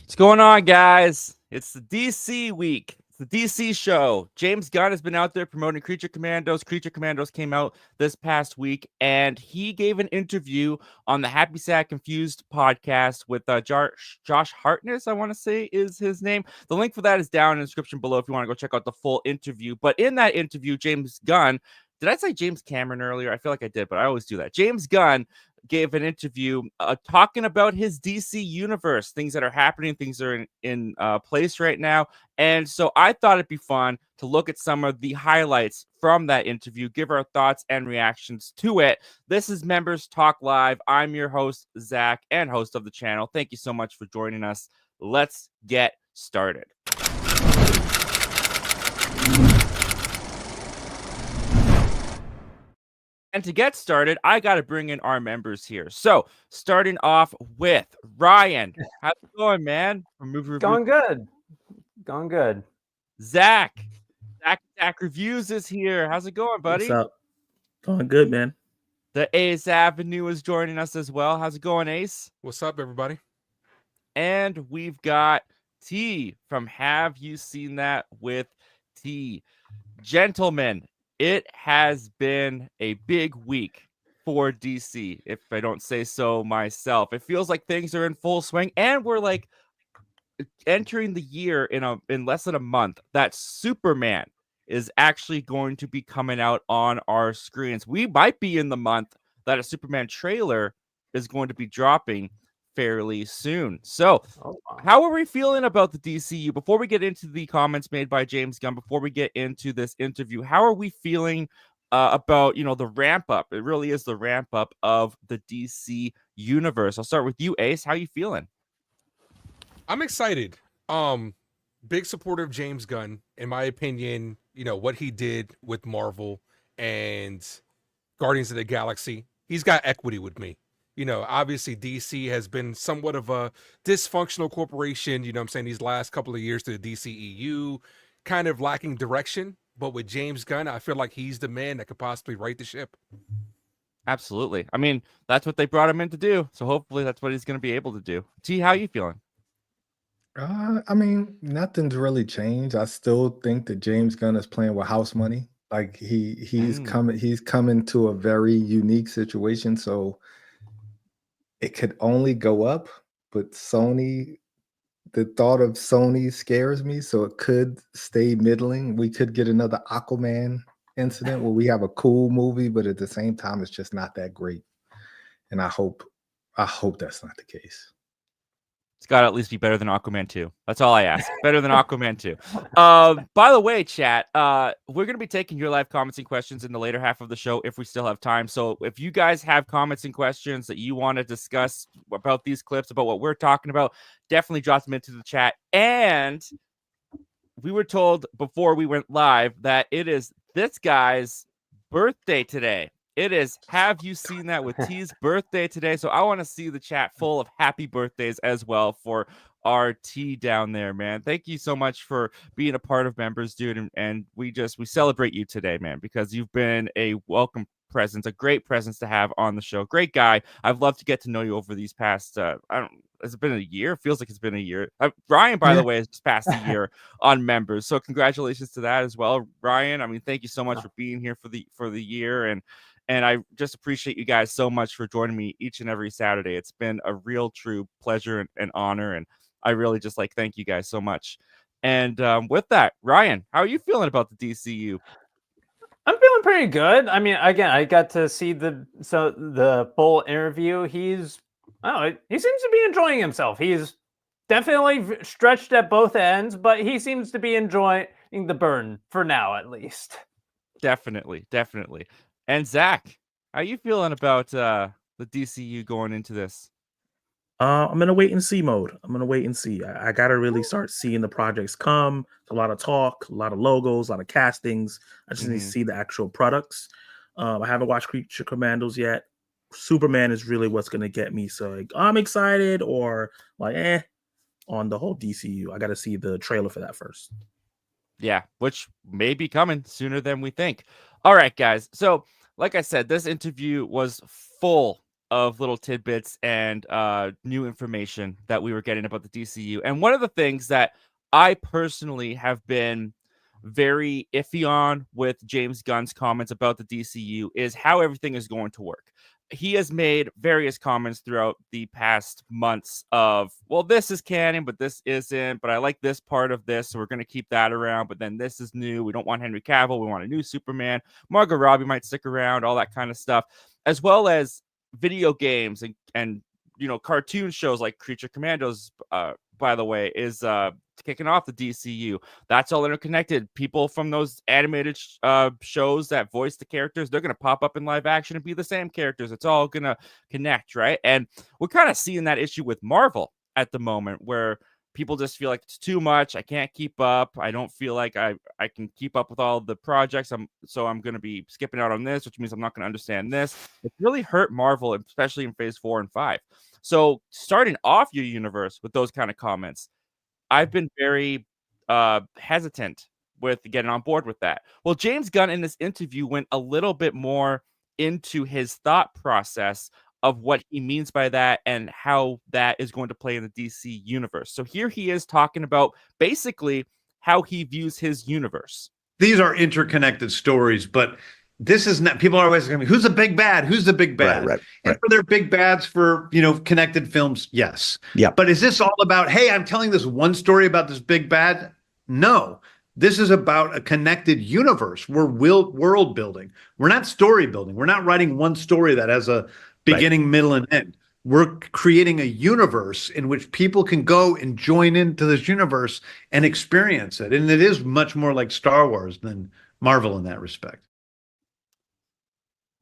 What's going on, guys? It's the DC week. It's the DC show. James Gunn has been out there promoting Creature Commandos. Creature Commandos came out this past week, and he gave an interview on the Happy Sad Confused podcast with Josh Hartness, I want to say is his name. The link for that is down in the description below if you want to go check out the full interview. But in that interview, James Gunn, did I say James Cameron earlier? I feel like I did, but I always do that. James Gunn gave an interview talking about his DC universe, things that are happening, things that are in place right now. And so I thought it'd be fun to look at some of the highlights from that interview, give our thoughts and reactions to it. This is Members Talk Live. I'm your host, Zach, and host of the channel. Thank you so much for joining us. Let's get started. And to get started, I got to bring in our members here. So, starting off with Ryan. How's it going, man? From Movie Review. Going good. Going good. Zach. Zach Reviews is here. How's it going, buddy? What's up? Going good, man. The Ace Avenue is joining us as well. How's it going, Ace? What's up, everybody? And we've got T from Have You Seen That with T. Gentlemen, it has been a big week for DC, if I don't say so myself. It feels like things are in full swing, and we're like entering the year in less than a month that Superman is actually going to be coming out on our screens. We might be in the month that a Superman trailer is going to be dropping fairly soon. So, how are we feeling about the DCU? Before we get into the comments made by James Gunn, before we get into this interview, how are we feeling about, the ramp up? It really is the ramp up of the DC universe. I'll start with you, Ace. How are you feeling? I'm excited. Big supporter of James Gunn. In my opinion, what he did with Marvel and Guardians of the Galaxy, he's got equity with me. Obviously DC has been somewhat of a dysfunctional corporation, I'm saying, these last couple of years to the DCEU, kind of lacking direction. But with James Gunn, I feel like he's the man that could possibly right the ship. Absolutely. I mean, that's what they brought him in to do. So hopefully that's what he's going to be able to do. T, how are you feeling? I mean, nothing's really changed. I still think that James Gunn is playing with house money. Like he's coming to a very unique situation. So it could only go up, but the thought of Sony scares me. So it could stay middling. We could get another Aquaman incident where we have a cool movie, but at the same time, it's just not that great. And I hope that's not the case. It's got to at least be better than Aquaman 2. That's all I ask. Better than Aquaman 2. By the way, chat, we're going to be taking your live comments and questions in the later half of the show if we still have time. So if you guys have comments and questions that you want to discuss about these clips, about what we're talking about, definitely drop them into the chat. And we were told before we went live that it is this guy's birthday today. It is Have You Seen That with T's birthday today. So I want to see the chat full of happy birthdays as well for our T down there, man. Thank you so much for being a part of Members, dude. And we celebrate you today, man, because you've been a welcome presence, a great presence to have on the show. Great guy. I've loved to get to know you over these past, has it been a year? It feels like it's been a year. Ryan, by the way, has just passed a year on Members. So congratulations to that as well. Ryan, I mean, thank you so much for being here for the year. And I just appreciate you guys so much for joining me each and every Saturday. It's been a real, true pleasure and honor. And I really just thank you guys so much. And with that, Ryan, how are you feeling about the DCU? I'm feeling pretty good. I mean, again, I got to see the full interview. He seems to be enjoying himself. He's definitely stretched at both ends, but he seems to be enjoying the burn for now, at least. Definitely. And Zach, how are you feeling about the DCU going into this? I'm in a wait and see mode. I'm going to wait and see. I got to really start seeing the projects come. A lot of talk, a lot of logos, a lot of castings. I just need to see the actual products. I haven't watched Creature Commandos yet. Superman is really what's going to get me. So I'm excited or on the whole DCU. I got to see the trailer for that first. Yeah, which may be coming sooner than we think. All right, guys. So like I said, this interview was full of little tidbits and new information that we were getting about the DCU. And one of the things that I personally have been very iffy on with James Gunn's comments about the DCU is how everything is going to work. He has made various comments throughout the past months of, well, this is canon, but this isn't, but I like this part of this, so we're going to keep that around, but then this is new. We don't want Henry Cavill. We want a new Superman. Margot Robbie might stick around, all that kind of stuff, as well as video games and cartoon shows like Creature Commandos, by the way, is kicking off the DCU. That's all interconnected. People from those animated shows that voice the characters, they're going to pop up in live action and be the same characters. It's all going to connect, right? And we're kind of seeing that issue with Marvel at the moment, where people just feel like it's too much. I can't keep up. I don't feel like I can keep up with all the projects. I'm going to be skipping out on this, which means I'm not going to understand this. It really hurt Marvel, especially in phase 4 and 5. So starting off your universe with those kind of comments, I've been very hesitant with getting on board with that. Well, James Gunn in this interview went a little bit more into his thought process of what he means by that and how that is going to play in the DC universe. So here he is talking about basically how he views his universe. These are interconnected stories, but this is not, people are always going to be, who's the big bad? Who's the big bad? Right. And for their big bads for, connected films, yes. Yeah. But is this all about, hey, I'm telling this one story about this big bad? No. This is about a connected universe. We're world building. We're not story building. We're not writing one story that has a beginning, middle, and end. We're creating a universe in which people can go and join into this universe and experience it. And it is much more like Star Wars than Marvel in that respect.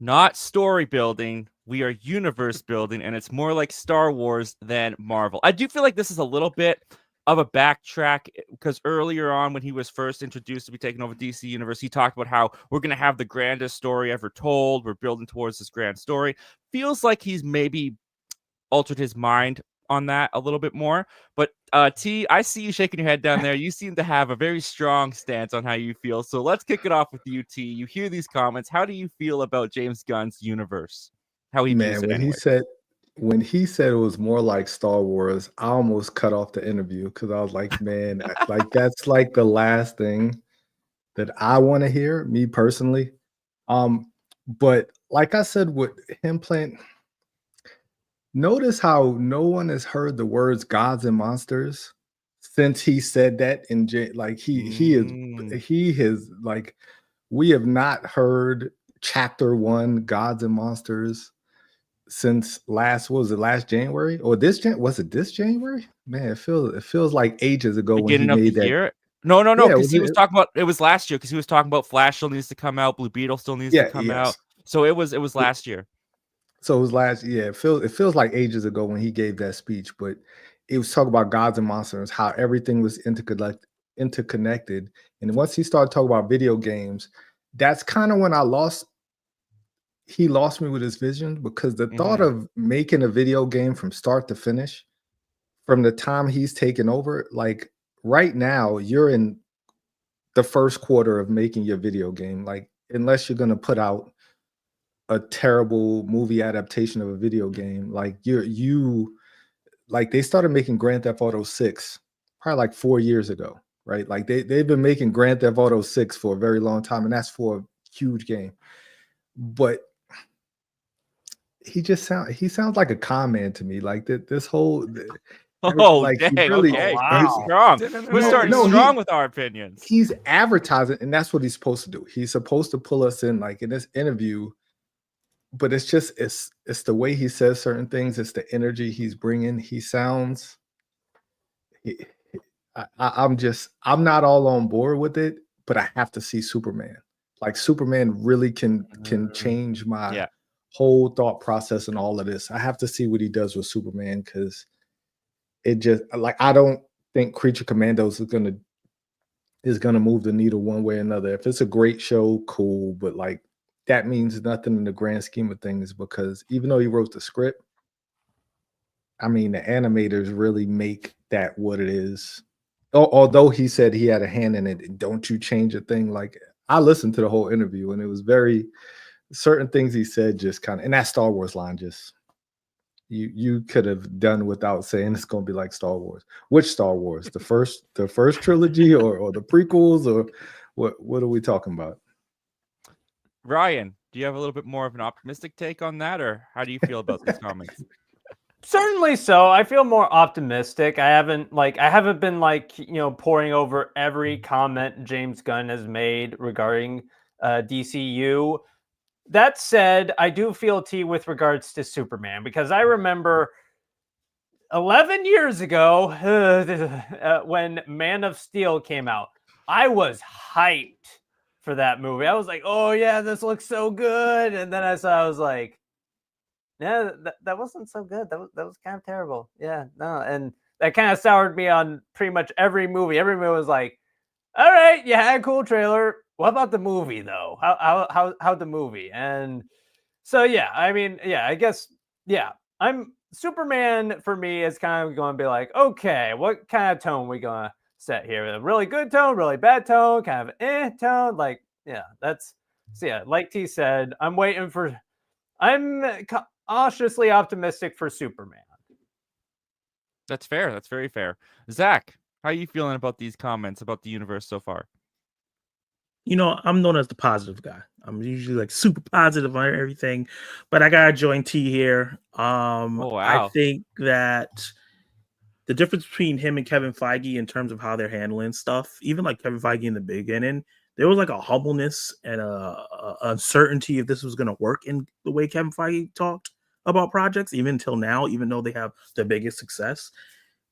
Not story building. We are universe building, and it's more like Star Wars than Marvel. I do feel like this is a little bit of a backtrack, because earlier on when he was first introduced to be taking over DC Universe, he talked about how we're going to have the grandest story ever told. We're building towards this grand story. Feels like he's maybe altered his mind on that a little bit more. But T, I see you shaking your head down there. You seem to have a very strong stance on how you feel. So let's kick it off with you, T. You hear these comments. How do you feel about James Gunn's universe? How he views it anyway? When he said it was more like Star Wars, I almost cut off the interview because I was like, man, like that's like the last thing that I want to hear, me personally. But like I said, with him playing, notice how no one has heard the words gods and monsters since he said that in he has like, we have not heard chapter 1 gods and monsters since last January or was it this January? Man, it feels like ages ago beginning when he made of the that year. No, because he was talking about, it was last year, because he was talking about Flash still needs to come out, Blue Beetle still needs to come out. So it was last year. So it was last year. It feels like ages ago when he gave that speech, but it was talking about gods and monsters, how everything was interconnected. And once he started talking about video games, that's kind of when he lost me with his vision, because the thought of making a video game from start to finish, from the time he's taken over, like right now, you're in the first quarter of making your video game. Like, unless you're going to put out a terrible movie adaptation of a video game, like like they started making Grand Theft Auto 6 probably like 4 years ago, right? Like they've been making Grand Theft Auto 6 for a very long time, and that's for a huge game. But he sounds like a con man to me. Like this whole like dang, really, okay. Wow. Strong. We're starting strong with our opinions. He's advertising, and that's what he's supposed to do. He's supposed to pull us in, like in this interview. But it's just it's the way he says certain things. It's the energy he's bringing. He sounds. I'm not all on board with it, but I have to see Superman. Like Superman really can change my whole thought process and all of this. I have to see what he does with Superman, because it just, like, I don't think Creature Commandos is gonna move the needle one way or another. If it's a great show, cool, but like that means nothing in the grand scheme of things, because even though he wrote the script, I mean, the animators really make that what it is. Although he said he had a hand in it, don't you change a thing. Like, I listened to the whole interview, and it was certain things he said just kind of, and that Star Wars line just, You could have done without saying it's going to be like Star Wars. Which Star Wars? The first trilogy or the prequels, or what are we talking about? Ryan, do you have a little bit more of an optimistic take on that, or how do you feel about these comments? Certainly so. I feel more optimistic. I haven't been poring over every comment James Gunn has made regarding DCU. That said, I do feel T with regards to Superman, because I remember 11 years ago when Man of Steel came out, I was hyped for that movie. I was like, oh yeah, this looks so good. And then I was like, yeah, that wasn't so good. That was kind of terrible. Yeah, no. And that kind of soured me on pretty much every movie. Every movie was like, all right, you had a cool trailer. What about the movie though? How the movie? And so yeah, I mean, yeah, I guess, yeah, I'm Superman for me is kind of going to be like, okay, what kind of tone we gonna set here? A really good tone, really bad tone, kind of tone. Like, yeah, that's so yeah, like T said, I'm cautiously optimistic for Superman. That's fair. That's very fair. Zach, how are you feeling about these comments about the universe so far? You know, I'm known as the positive guy. I'm usually like super positive on everything, but I gotta join T here. Oh, wow. I think that the difference between him and Kevin Feige in terms of how they're handling stuff, even like Kevin Feige in the beginning, there was like a humbleness and a uncertainty if this was going to work in the way Kevin Feige talked about projects, even until now, even though they have the biggest success.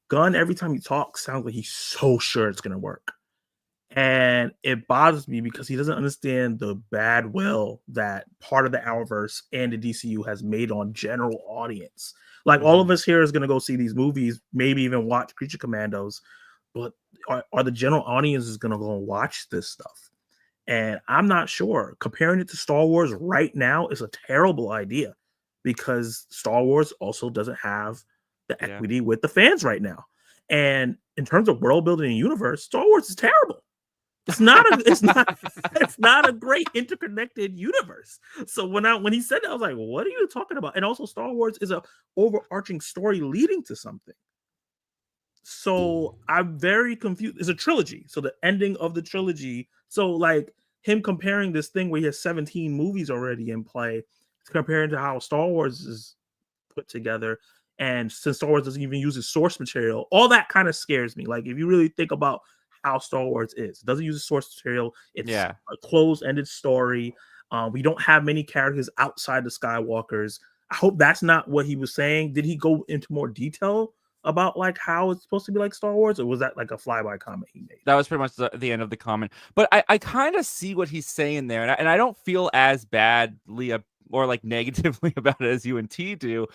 Gunn, every time he talks, sounds like he's so sure it's going to work. And it bothers me because he doesn't understand the bad will that part of the Arrowverse and the DCU has made on general audience. Like all of us here is going to go see these movies, maybe even watch Creature Commandos, but are the general audience is going to go and watch this stuff? And I'm not sure. Comparing it to Star Wars right now is a terrible idea because Star Wars also doesn't have the equity with the fans right now. And in terms of world building and universe, Star Wars is terrible. It's not a great interconnected universe. So when he said that, I was like, what are you talking about? And also Star Wars is a overarching story leading to something. So I'm very confused. It's a trilogy. So the ending of the trilogy. So like him comparing this thing where he has 17 movies already in play, comparing to how Star Wars is put together. And since Star Wars doesn't even use its source material, all that kind of scares me. Like if you really think about how Star Wars is, it doesn't use a source material. It's a closed-ended story. We don't have many characters outside the Skywalkers. I hope that's not what he was saying. Did he go into more detail about like how it's supposed to be like Star Wars, or was that like a flyby comment he made? That was pretty much the end of the comment. But I kind of see what he's saying there, and I don't feel as badly or like negatively about it as you and T do.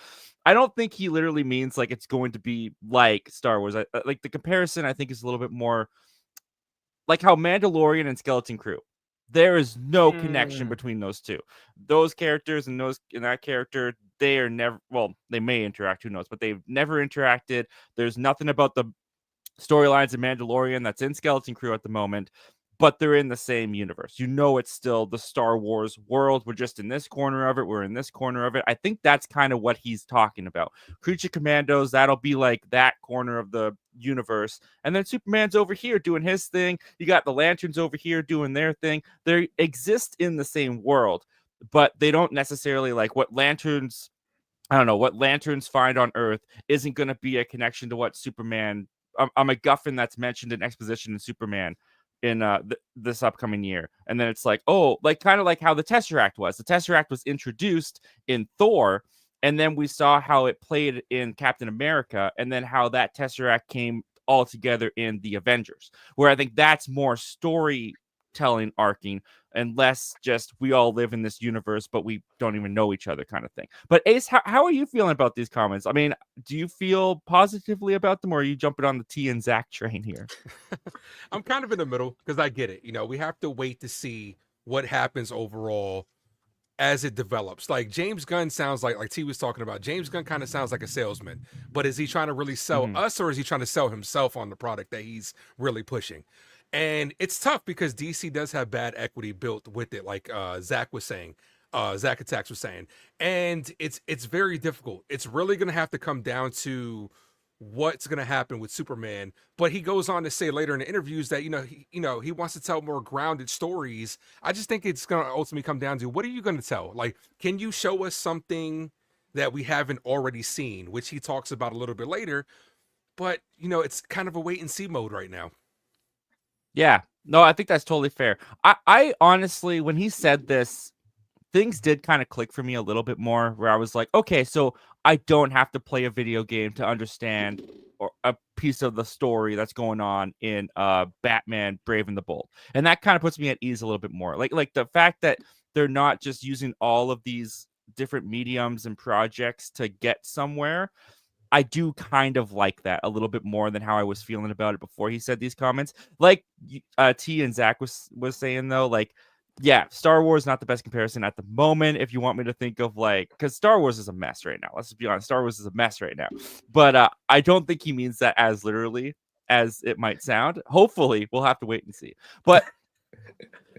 I don't think he literally means like it's going to be like Star Wars. Like the comparison, I think, is a little bit more like how Mandalorian and Skeleton Crew. There is no connection between those two. Those characters and that character, they are never, well, they may interact, who knows, but they've never interacted. There's nothing about the storylines of Mandalorian that's in Skeleton Crew at the moment, but they're in the same universe. You know, it's still the Star Wars world. We're just in this corner of it. We're in this corner of it. I think that's kind of what he's talking about. Creature Commandos, that'll be like that corner of the universe. And then Superman's over here doing his thing. You got the Lanterns over here doing their thing. They exist in the same world, but they don't necessarily like what Lanterns, I don't know, what Lanterns find on Earth isn't going to be a connection to what Superman, a MacGuffin that's mentioned in exposition in Superman in this upcoming year. And then it's like, oh, like kind of like how the Tesseract was. The Tesseract was introduced in Thor, and then we saw how it played in Captain America, and then how that Tesseract came all together in the Avengers, where I think that's more storytelling arcing and less just we all live in this universe, but we don't even know each other kind of thing. But Ace, how are you feeling about these comments? I mean, do you feel positively about them, or are you jumping on the T and Zach train here? I'm kind of in the middle because I get it. You know, we have to wait to see what happens overall as it develops. Like James Gunn sounds like T was talking about, James Gunn kind of sounds like a salesman, but is he trying to really sell us, or is he trying to sell himself on the product that he's really pushing? And it's tough because DC does have bad equity built with it, like Zach was saying. Zach Attacks was saying, and it's very difficult. It's really going to have to come down to what's going to happen with Superman. But he goes on to say later in the interviews that he wants to tell more grounded stories. I just think it's going to ultimately come down to, what are you going to tell? Like, can you show us something that we haven't already seen, which he talks about a little bit later? But it's kind of a wait and see mode right now. Yeah, no, I think that's totally fair. I honestly, when he said this, things did kind of click for me a little bit more, where I was like, okay, so I don't have to play a video game to understand or a piece of the story that's going on in Batman Brave and the Bold. And that kind of puts me at ease a little bit more. Like the fact that they're not just using all of these different mediums and projects to get somewhere. I do kind of like that a little bit more than how I was feeling about it before he said these comments. Like T and Zach was saying, though, like, yeah, Star Wars not the best comparison at the moment. If you want me to think of, like, because Star Wars is a mess right now. Let's just be honest, Star Wars is a mess right now. But I don't think he means that as literally as it might sound. Hopefully, we'll have to wait and see. But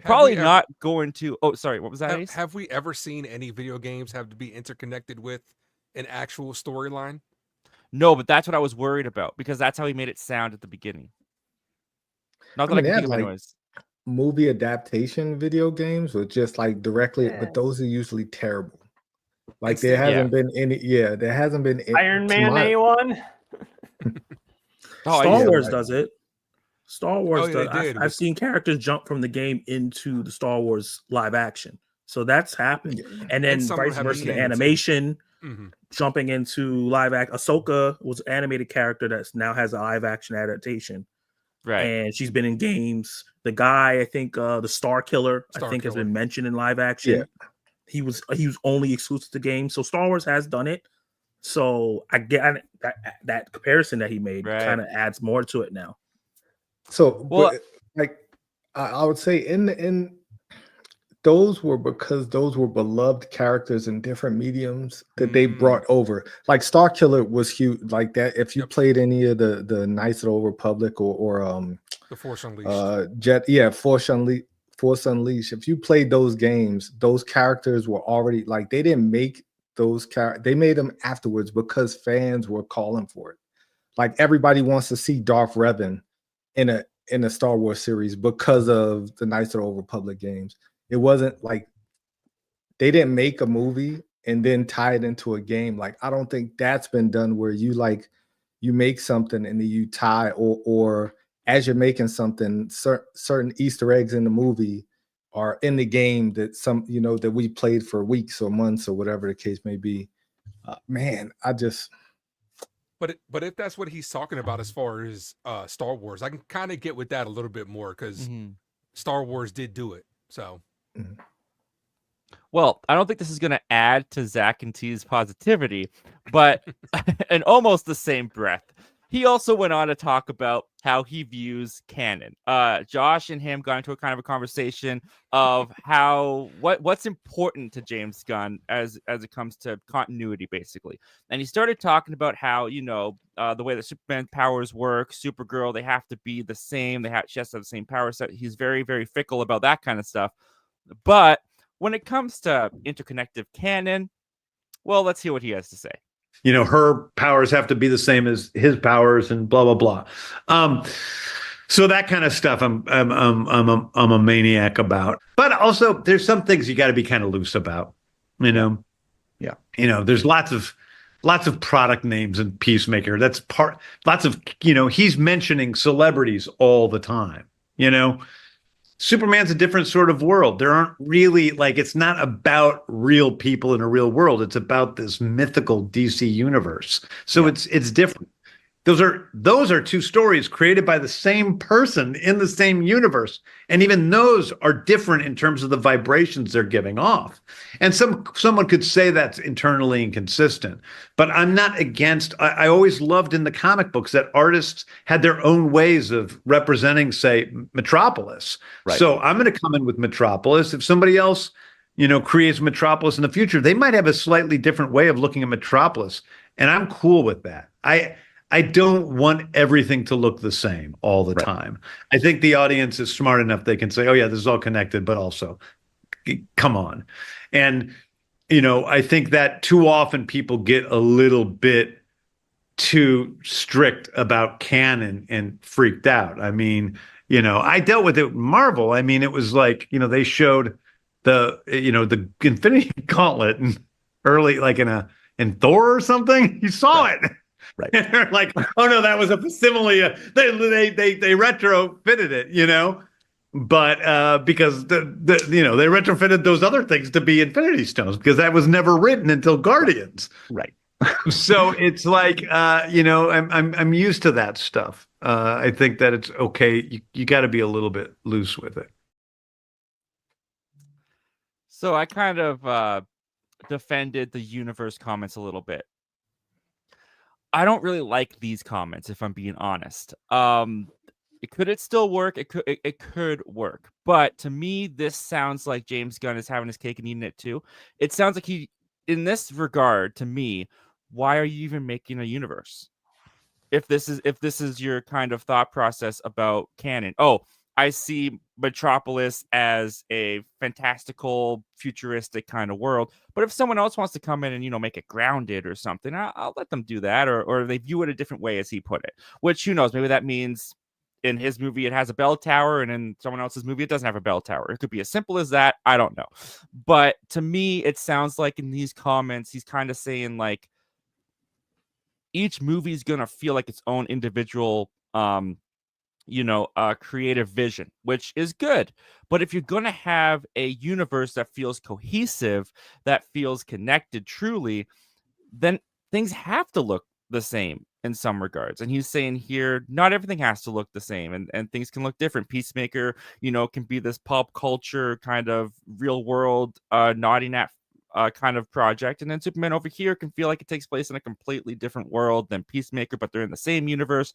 probably not going to. Oh, sorry, what was that? Ace? Have we ever seen any video games have to be interconnected with an actual storyline? No, but that's what I was worried about, because that's how he made it sound at the beginning. Not that I can think of anyways. Movie adaptation video games with just like directly, but those are usually terrible. Like there hasn't been any. Yeah, there hasn't been Iron Man A1. Star Wars does it. Star Wars does. I've seen characters jump from the game into the Star Wars live action, so that's happened. And then vice versa, the animation. Jumping into live action. Ahsoka was an animated character that now has a live action adaptation, right? And she's been in games. The guy, I think, the Star Killer, has been mentioned in live action. Yeah. He was only exclusive to games. So Star Wars has done it. So I get that comparison that he made kind of adds more to it now. So, I would say in those were because those were beloved characters in different mediums that they brought over. Like Star Killer was huge, like that. If you played any of the Knights of the Old Republic or the Force Unleashed, Force Unleashed. If you played those games, those characters were already like, they didn't make those they made them afterwards because fans were calling for it. Like everybody wants to see Darth Revan in a Star Wars series because of the Knights of the Old Republic games. It wasn't like they didn't make a movie and then tie it into a game. Like, I don't think that's been done where you make something and then you tie or as you're making something, certain Easter eggs in the movie are in the game that that we played for weeks or months or whatever the case may be. But if that's what he's talking about as far as Star Wars, I can kind of get with that a little bit more because Star Wars did do it. So. Well, I don't think this is going to add to Zach and T's positivity, but in almost the same breath, he also went on to talk about how he views canon. Josh and him got into a kind of a conversation of what's important to James Gunn as it comes to continuity, basically. And he started talking about how, the way that Superman powers work, Supergirl, they have to be the same. She has to have the same power set. He's very, very fickle about that kind of stuff. But when it comes to interconnected canon, well, let's hear what he has to say. Her powers have to be the same as his powers and blah, blah, blah. So that kind of stuff I'm a maniac about. But also there's some things you got to be kind of loose about, Yeah. There's lots of product names in Peacemaker. That's lots of, he's mentioning celebrities all the time, Superman's a different sort of world. There aren't really it's not about real people in a real world. It's about this mythical DC universe. So it's different. Those are two stories created by the same person in the same universe. And even those are different in terms of the vibrations they're giving off. And someone could say that's internally inconsistent, but I'm not against. I always loved in the comic books that artists had their own ways of representing, say, Metropolis. Right. So I'm going to come in with Metropolis. If somebody else, creates Metropolis in the future, they might have a slightly different way of looking at Metropolis. And I'm cool with that. I don't want everything to look the same all the time. I think the audience is smart enough. They can say, oh yeah, this is all connected, but also come on. And, I think that too often people get a little bit too strict about canon and freaked out. I mean, I dealt with it with Marvel. I mean, it was like, they showed the Infinity Gauntlet and early, like in Thor or something. You saw it. Right. And they're like, oh no, that was a facsimile. They retrofitted it, but because they retrofitted those other things to be Infinity Stones because that was never written until Guardians. Right. So it's like, I'm used to that stuff. I think that it's okay. You got to be a little bit loose with it. So I kind of defended the universe comments a little bit. I don't really like these comments, if I'm being honest. Could it still work? It could work, but to me, this sounds like James Gunn is having his cake and eating it too. It sounds like in this regard, to me, why are you even making a universe? If this is your kind of thought process about canon, I see Metropolis as a fantastical, futuristic kind of world. But if someone else wants to come in and, make it grounded or something, I'll let them do that. Or they view it a different way, as he put it. Which, who knows? Maybe that means in his movie it has a bell tower, and in someone else's movie it doesn't have a bell tower. It could be as simple as that. I don't know. But to me, it sounds like in these comments, he's kind of saying, like, each movie is going to feel like its own individual creative vision, which is good. But if you're going to have a universe that feels cohesive, that feels connected truly, then things have to look the same in some regards. And he's saying here, not everything has to look the same, and things can look different. Peacemaker, can be this pop culture kind of real world nodding at kind of project, and then Superman over here can feel like it takes place in a completely different world than Peacemaker, but they're in the same universe.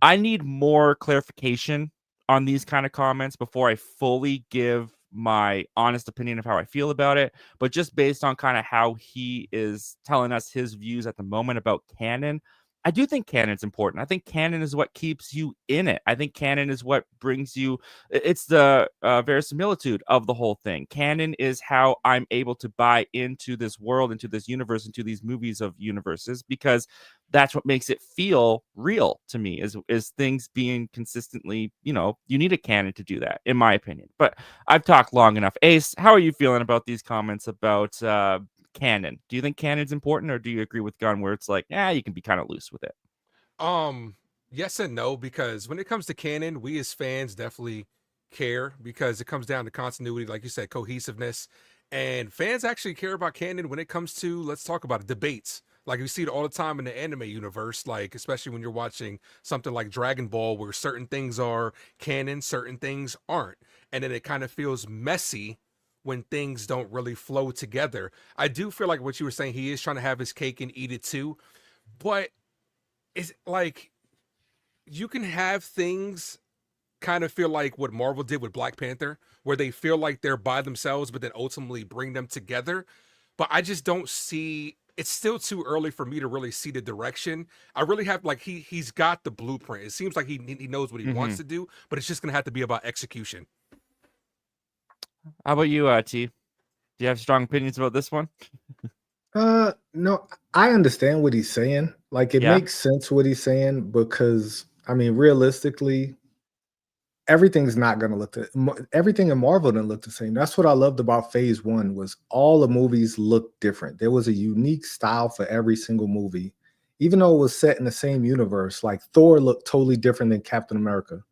I need more clarification on these kind of comments before I fully give my honest opinion of how I feel about it. But just based on kind of how he is telling us his views at the moment about canon, I do think canon's important. I think canon is what keeps you in it. I think canon is what brings you. It's the verisimilitude of the whole thing. Canon is how I'm able to buy into this world, into this universe, into these movies of universes, because that's what makes it feel real to me, is things being consistently, you need a canon to do that, in my opinion. But I've talked long enough. Ace, how are you feeling about these comments about canon? Do you think canon's important, or do you agree with Gunn where it's like, you can be kind of loose with it? Yes and no, because when it comes to canon, we as fans definitely care, because it comes down to continuity, like you said, cohesiveness, and fans actually care about canon when it comes to, let's talk about it, debates. Like we see it all the time in the anime universe, like especially when you're watching something like Dragon Ball, where certain things are canon, certain things aren't, and then it kind of feels messy when things don't really flow together. I do feel like what you were saying, he is trying to have his cake and eat it too, but it's like you can have things kind of feel like what Marvel did with Black Panther, where they feel like they're by themselves, but then ultimately bring them together. But I just don't see, it's still too early for me to really see the direction. I really have, like, he's got the blueprint. It seems like he knows what he wants to do, but it's just going to have to be about execution. How about you, T? Do you have strong opinions about this one? No, I understand what he's saying. Like, it makes sense what he's saying, because I mean, realistically, everything's not going to look everything in Marvel didn't look the same. That's what I loved about Phase 1, was all the movies looked different. There was a unique style for every single movie, even though it was set in the same universe. Like Thor looked totally different than Captain America.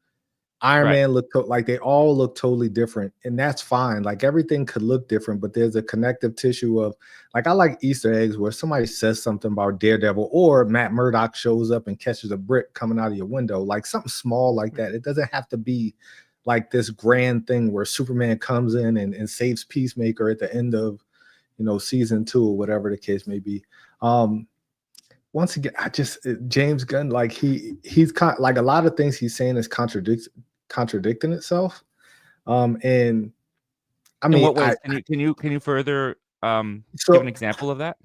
Iron Man looked like, they all look totally different, and that's fine. Like, everything could look different, but there's a connective tissue of, like, I like Easter eggs where somebody says something about Daredevil, or Matt Murdock shows up and catches a brick coming out of your window, like something small like that. It doesn't have to be like this grand thing where Superman comes in and saves Peacemaker at the end of, season 2 or whatever the case may be. Once again, James Gunn, like he's like, a lot of things he's saying is contradicting itself. And I mean, in what ways? Can you further give an example of that?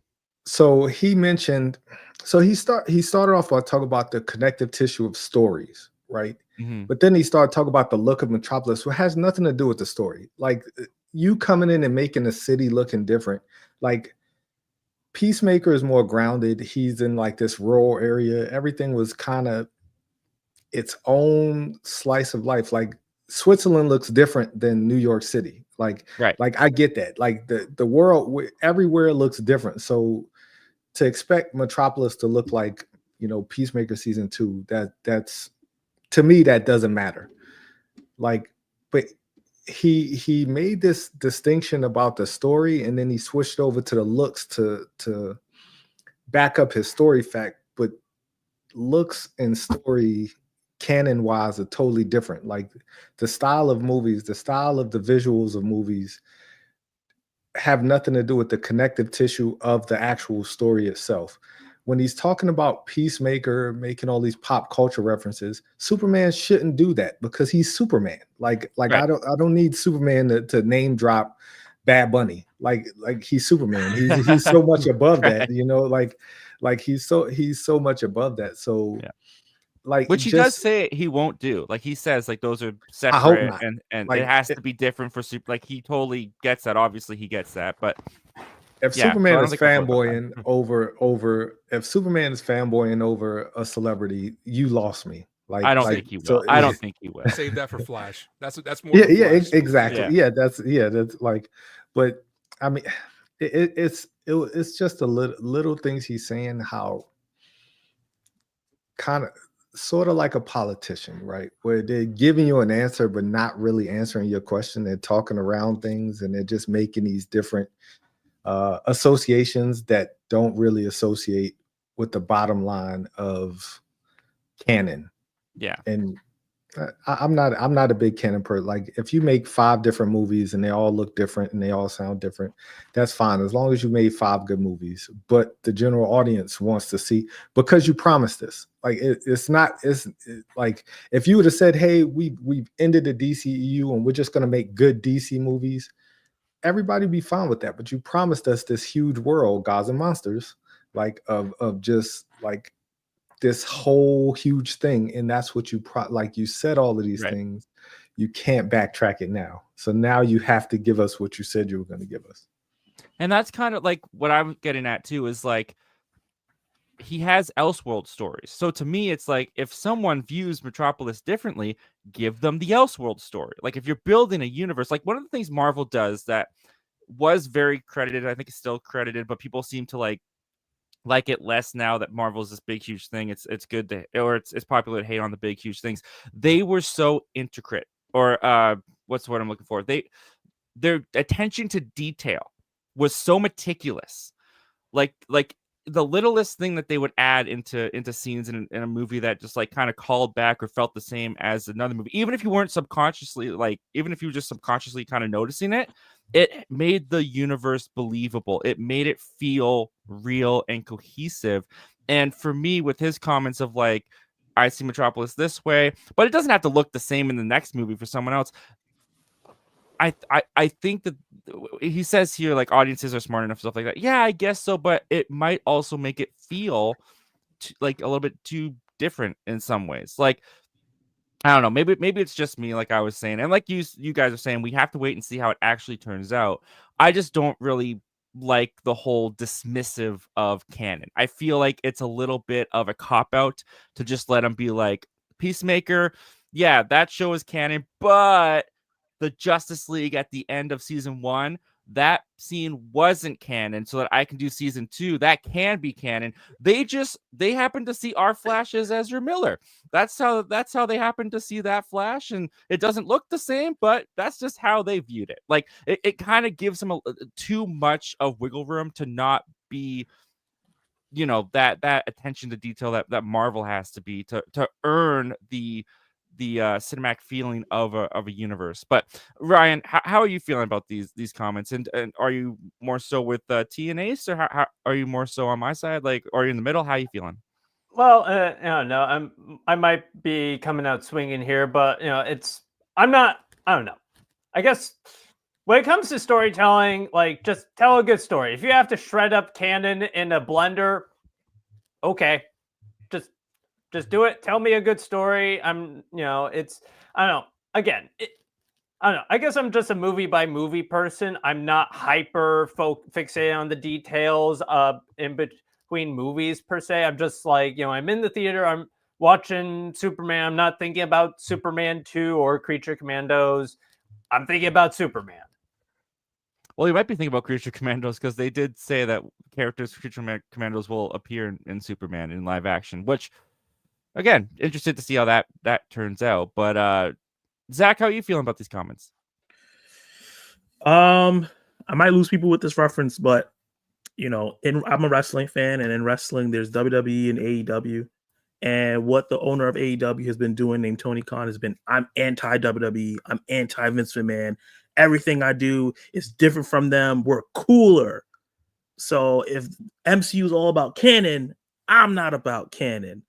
So he mentioned, he started off by talking about the connective tissue of stories, right? But then he started talking about the look of Metropolis, which has nothing to do with the story. Like, you coming in and making the city looking different. Like Peacemaker is more grounded. He's in like this rural area. Everything was kind of its own slice of life. Like Switzerland looks different than New York City. Like I get that. Like the world everywhere looks different. So to expect Metropolis to look like, you know, Peacemaker season 2, that's to me that doesn't matter. Like, but he made this distinction about the story, and then he switched over to the looks to back up his story fact. But looks and story canon wise are totally different. Like the style of movies, the style of the visuals of movies have nothing to do with the connective tissue of the actual story itself. When he's talking about Peacemaker making all these pop culture references, Superman shouldn't do that because he's Superman. Like right. I don't need Superman to name drop Bad Bunny. Like he's Superman. He's so much above that, you know, like he's so much above that. So yeah. Like, which he does say he won't do. Like he says, like those are separate, and like, it has to be different for super. Like he totally gets that. Obviously, he gets that. But if Superman is fanboying over, if Superman is fanboying over a celebrity, you lost me. Like I don't think he will. So, I don't think he will. Save that for Flash. That's more. Yeah, exactly. Yeah, that's like. But I mean, it's just the little things he's saying. How kind of. Sort of like a politician, right? Where they're giving you an answer, but not really answering your question. They're talking around things, and they're just making these different associations that don't really associate with the bottom line of canon. Yeah. And I'm not a big canon person. Like if you make 5 different movies and they all look different and they all sound different, that's fine as long as you made 5 good movies. But the general audience wants to see, because you promised this. Like it's like if you would have said, hey, we've ended the DCEU and we're just gonna make good DC movies, everybody would be fine with that. But you promised us this huge world, Gods and Monsters, like of just like this whole huge thing, and that's what you like you said all of these things. You can't backtrack it now. So now you have to give us what you said you were going to give us. And that's kind of like what I'm getting at too, is like he has Elseworld stories. So to me, it's like if someone views Metropolis differently, give them the Elseworld story. Like if you're building a universe, like one of the things Marvel does that was very credited, I think it's still credited, but people seem to like it less now that Marvel's this big huge thing. It's good to, or it's popular to hate on the big huge things. They were so intricate, or what's the word I'm looking for? Their attention to detail was so meticulous. Like the littlest thing that they would add into scenes in a movie that just like kind of called back or felt the same as another movie, even if you weren't subconsciously, like even if you were just subconsciously kind of noticing it, it made the universe believable. It made it feel real and cohesive. And for me, with his comments of like, I see Metropolis this way, but it doesn't have to look the same in the next movie for someone else. I think that he says here, like, audiences are smart enough, stuff like that. Yeah, I guess so, but it might also make it feel like a little bit too different in some ways. Like, I don't know, maybe it's just me, like I was saying, and like you guys are saying, we have to wait and see how it actually turns out. I just don't really like the whole dismissive of canon. I feel like it's a little bit of a cop-out to just let them be like, Peacemaker, yeah, that show is canon, but the Justice League at the end of season 1, that scene wasn't canon, so that I can do season 2, that can be canon. They happen to see our Flash as Ezra Miller. That's how they happen to see that Flash, and it doesn't look the same, but that's just how they viewed it. Like it kind of gives them too much of wiggle room to not be, you know, that attention to detail that Marvel has to be to earn the cinematic feeling of a universe. But Ryan, how are you feeling about these comments? And are you more so with T and Ace, or how are you more so on my side? Like, are you in the middle? How are you feeling? Well, I don't know. I might be coming out swinging here, but you know, I don't know. I guess when it comes to storytelling, like just tell a good story. If you have to shred up canon in a blender, okay, just do it. Tell me a good story. I don't know. Again, I don't know. I guess I'm just a movie by movie person. I'm not hyper fixated on the details in between movies per se. I'm just like, I'm in the theater. I'm watching Superman. I'm not thinking about Superman 2 or Creature Commandos. I'm thinking about Superman. Well, you might be thinking about Creature Commandos because they did say that characters Creature Commandos will appear in Superman in live action, which, again, interested to see how that turns out. But Zach, how are you feeling about these comments? I might lose people with this reference, but I'm a wrestling fan, and in wrestling, there's WWE and AEW. And what the owner of AEW has been doing, named Tony Khan, has been, I'm anti WWE, I'm anti Vince McMahon. Everything I do is different from them. We're cooler. So if MCU is all about canon, I'm not about canon.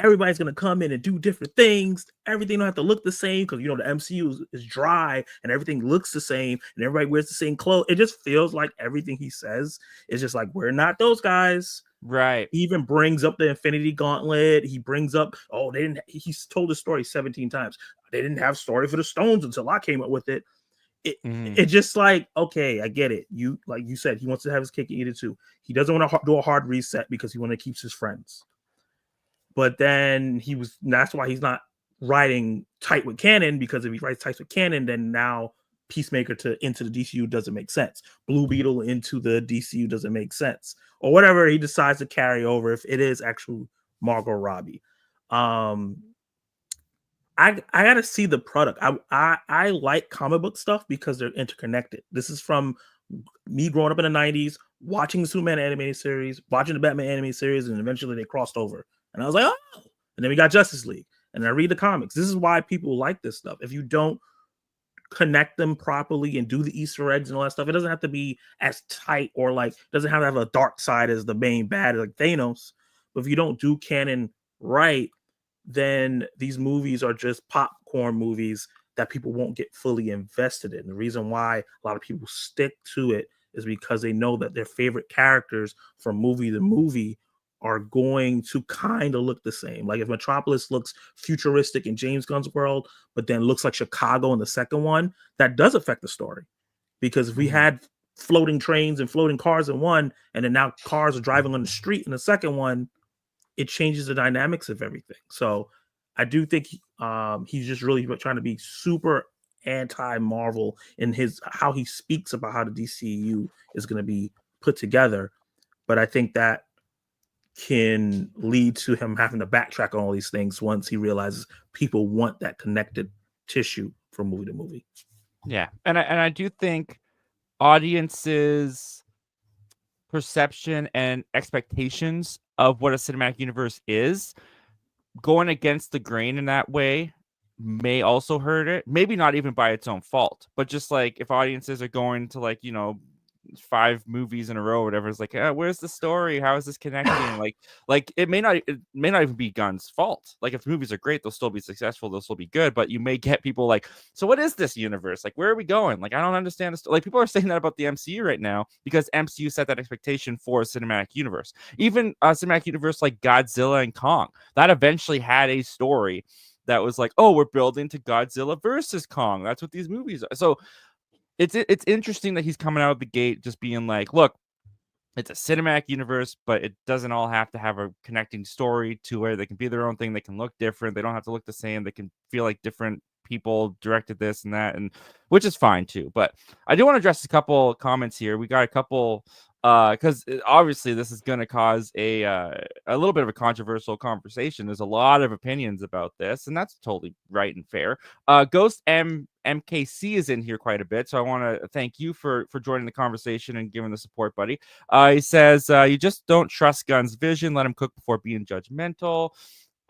Everybody's going to come in and do different things. Everything don't have to look the same because, the MCU is dry and everything looks the same and everybody wears the same clothes. It just feels like everything he says is just like, we're not those guys. Right. He even brings up the Infinity Gauntlet. He brings up, he's told the story 17 times. They didn't have story for the Stones until I came up with it. It's just like, okay, I get it. You, like you said, he wants to have his cake and eat it too. He doesn't want to do a hard reset because he wants to keep his friends. But then that's why he's not writing tight with canon, because if he writes tight with canon, then now Peacemaker into the DCU doesn't make sense. Blue Beetle into the DCU doesn't make sense. Or whatever he decides to carry over, if it is actual Margot Robbie. I gotta see the product. I like comic book stuff because they're interconnected. This is from me growing up in the 90s, watching the Superman animated series, watching the Batman animated series, and eventually they crossed over. And I was like, oh, and then we got Justice League. And I read the comics. This is why people like this stuff. If you don't connect them properly and do the Easter eggs and all that stuff, it doesn't have to be as tight or doesn't have to have a dark side as the main bad like Thanos. But if you don't do canon right, then these movies are just popcorn movies that people won't get fully invested in. The reason why a lot of people stick to it is because they know that their favorite characters from movie to movie are going to kind of look the same. Like if Metropolis looks futuristic in James Gunn's world, but then looks like Chicago in the second one, that does affect the story. Because if we had floating trains and floating cars in one, and then now cars are driving on the street in the second one, it changes the dynamics of everything. So I do think he's just really trying to be super anti-Marvel in how he speaks about how the DCU is going to be put together. But I think that can lead to him having to backtrack on all these things once he realizes people want that connected tissue from movie to movie. Yeah, and I do think audiences' perception and expectations of what a cinematic universe is going against the grain in that way may also hurt it. Maybe not even by its own fault, but just like if audiences are going to 5 movies in a row or whatever, it's like, where's the story? How is this connecting? like it may not even be Gunn's fault. Like if movies are great, they'll still be successful, they'll still be good, but you may get people like, so what is this universe? Like, where are we going? Like, I don't understand this. Like, people are saying that about the MCU right now because MCU set that expectation for a cinematic universe. Even a cinematic universe like Godzilla and Kong, that eventually had a story that was like, oh, we're building to Godzilla versus Kong. That's what these movies are. So it's interesting that he's coming out of the gate just being like, look, it's a cinematic universe, but it doesn't all have to have a connecting story to where they can be their own thing. They can look different. They don't have to look the same. They can feel like different people directed this and that, and which is fine too. But I do want to address a couple comments here. We got a couple because obviously this is going to cause a little bit of a controversial conversation. There's a lot of opinions about this, and that's totally right and fair. Ghost MKC is in here quite a bit, so I want to thank you for joining the conversation and giving the support, buddy. He says you just don't trust Gunn's vision. Let him cook before being judgmental.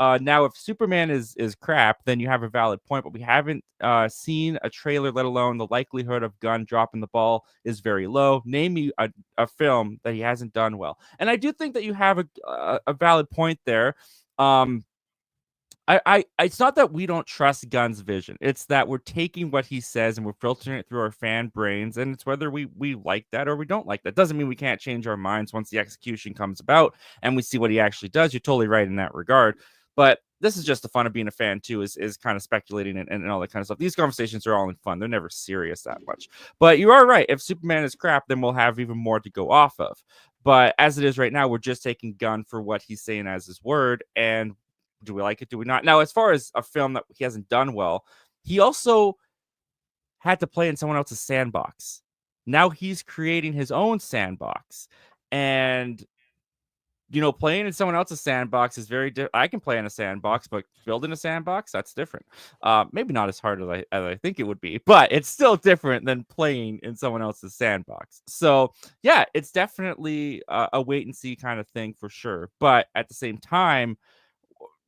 Now, if Superman is crap, then you have a valid point, but we haven't seen a trailer, let alone the likelihood of Gunn dropping the ball is very low. Name me a film that he hasn't done well. And I do think that you have a valid point there. It's not that we don't trust Gunn's vision. It's that we're taking what he says and we're filtering it through our fan brains, and it's whether we like that or we don't like that. Doesn't mean we can't change our minds once the execution comes about and we see what he actually does. You're totally right in that regard. But this is just the fun of being a fan too, is kind of speculating and all that kind of stuff. These conversations are all in fun. They're never serious that much. But you are right. If Superman is crap, then we'll have even more to go off of. But as it is right now, we're just taking Gunn for what he's saying as his word. And do we like it? Do we not? Now, as far as a film that he hasn't done well, he also had to play in someone else's sandbox. Now he's creating his own sandbox. And playing in someone else's sandbox is very different. I can play in a sandbox, but building a sandbox, that's different. Maybe not as hard as I think it would be, but it's still different than playing in someone else's sandbox. So yeah, it's definitely a wait and see kind of thing for sure. But at the same time,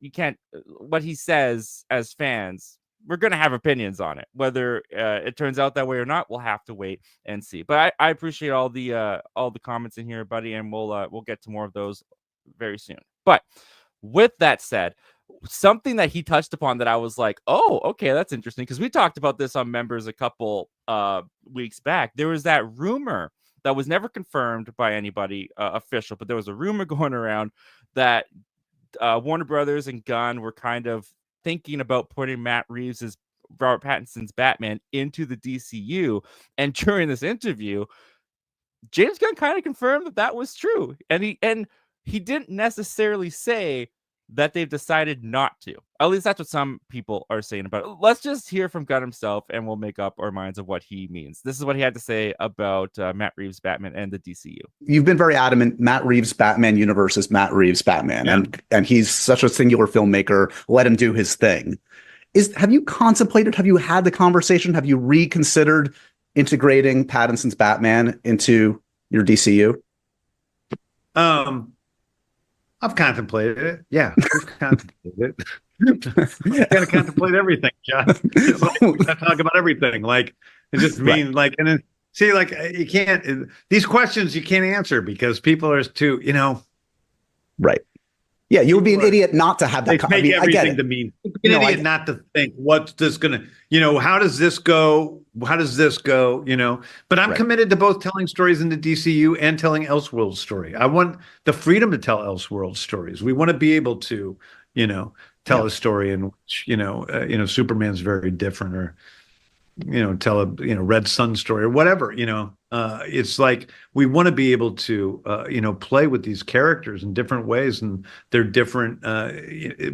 you can't, what he says as fans, we're going to have opinions on it. Whether it turns out that way or not, we'll have to wait and see. But I appreciate all the comments in here, buddy, and we'll get to more of those very soon. But with that said, something that he touched upon that I was like, oh, okay, that's interesting, because we talked about this on Members a couple weeks back. There was that rumor that was never confirmed by anybody official, but there was a rumor going around that Warner Brothers and Gunn were kind of thinking about putting Matt Reeves as Robert Pattinson's Batman into the DCU. And during this interview, James Gunn kind of confirmed that was true. And he didn't necessarily say that they've decided not to. At least that's what some people are saying about it. Let's just hear from Gunn himself, and we'll make up our minds of what he means. This is what he had to say about Matt Reeves' Batman and the DCU. You've been very adamant Matt Reeves' Batman universe is Matt Reeves' Batman, Yeah. and he's such a singular filmmaker. Let him do his thing. Have you contemplated, have you had the conversation, have you reconsidered integrating Pattinson's Batman into your DCU? I've contemplated it. Yeah, we've contemplated it. You gotta contemplate everything, John. We gotta talk about everything. Like, it just means like, and then see, like, you can't, these questions you can't answer because people are too, Right. Yeah, you would be an idiot not to have they that. make I get everything it. to mean. An idiot not to think what's this gonna, how does this go? How does this go? But I'm committed to both telling stories in the DCU and telling Elseworld story. I want the freedom to tell Elseworld stories. We want to be able to, tell a story in which, Superman's very different, or tell a Red Sun story or whatever. It's like we want to be able to play with these characters in different ways, and they're different.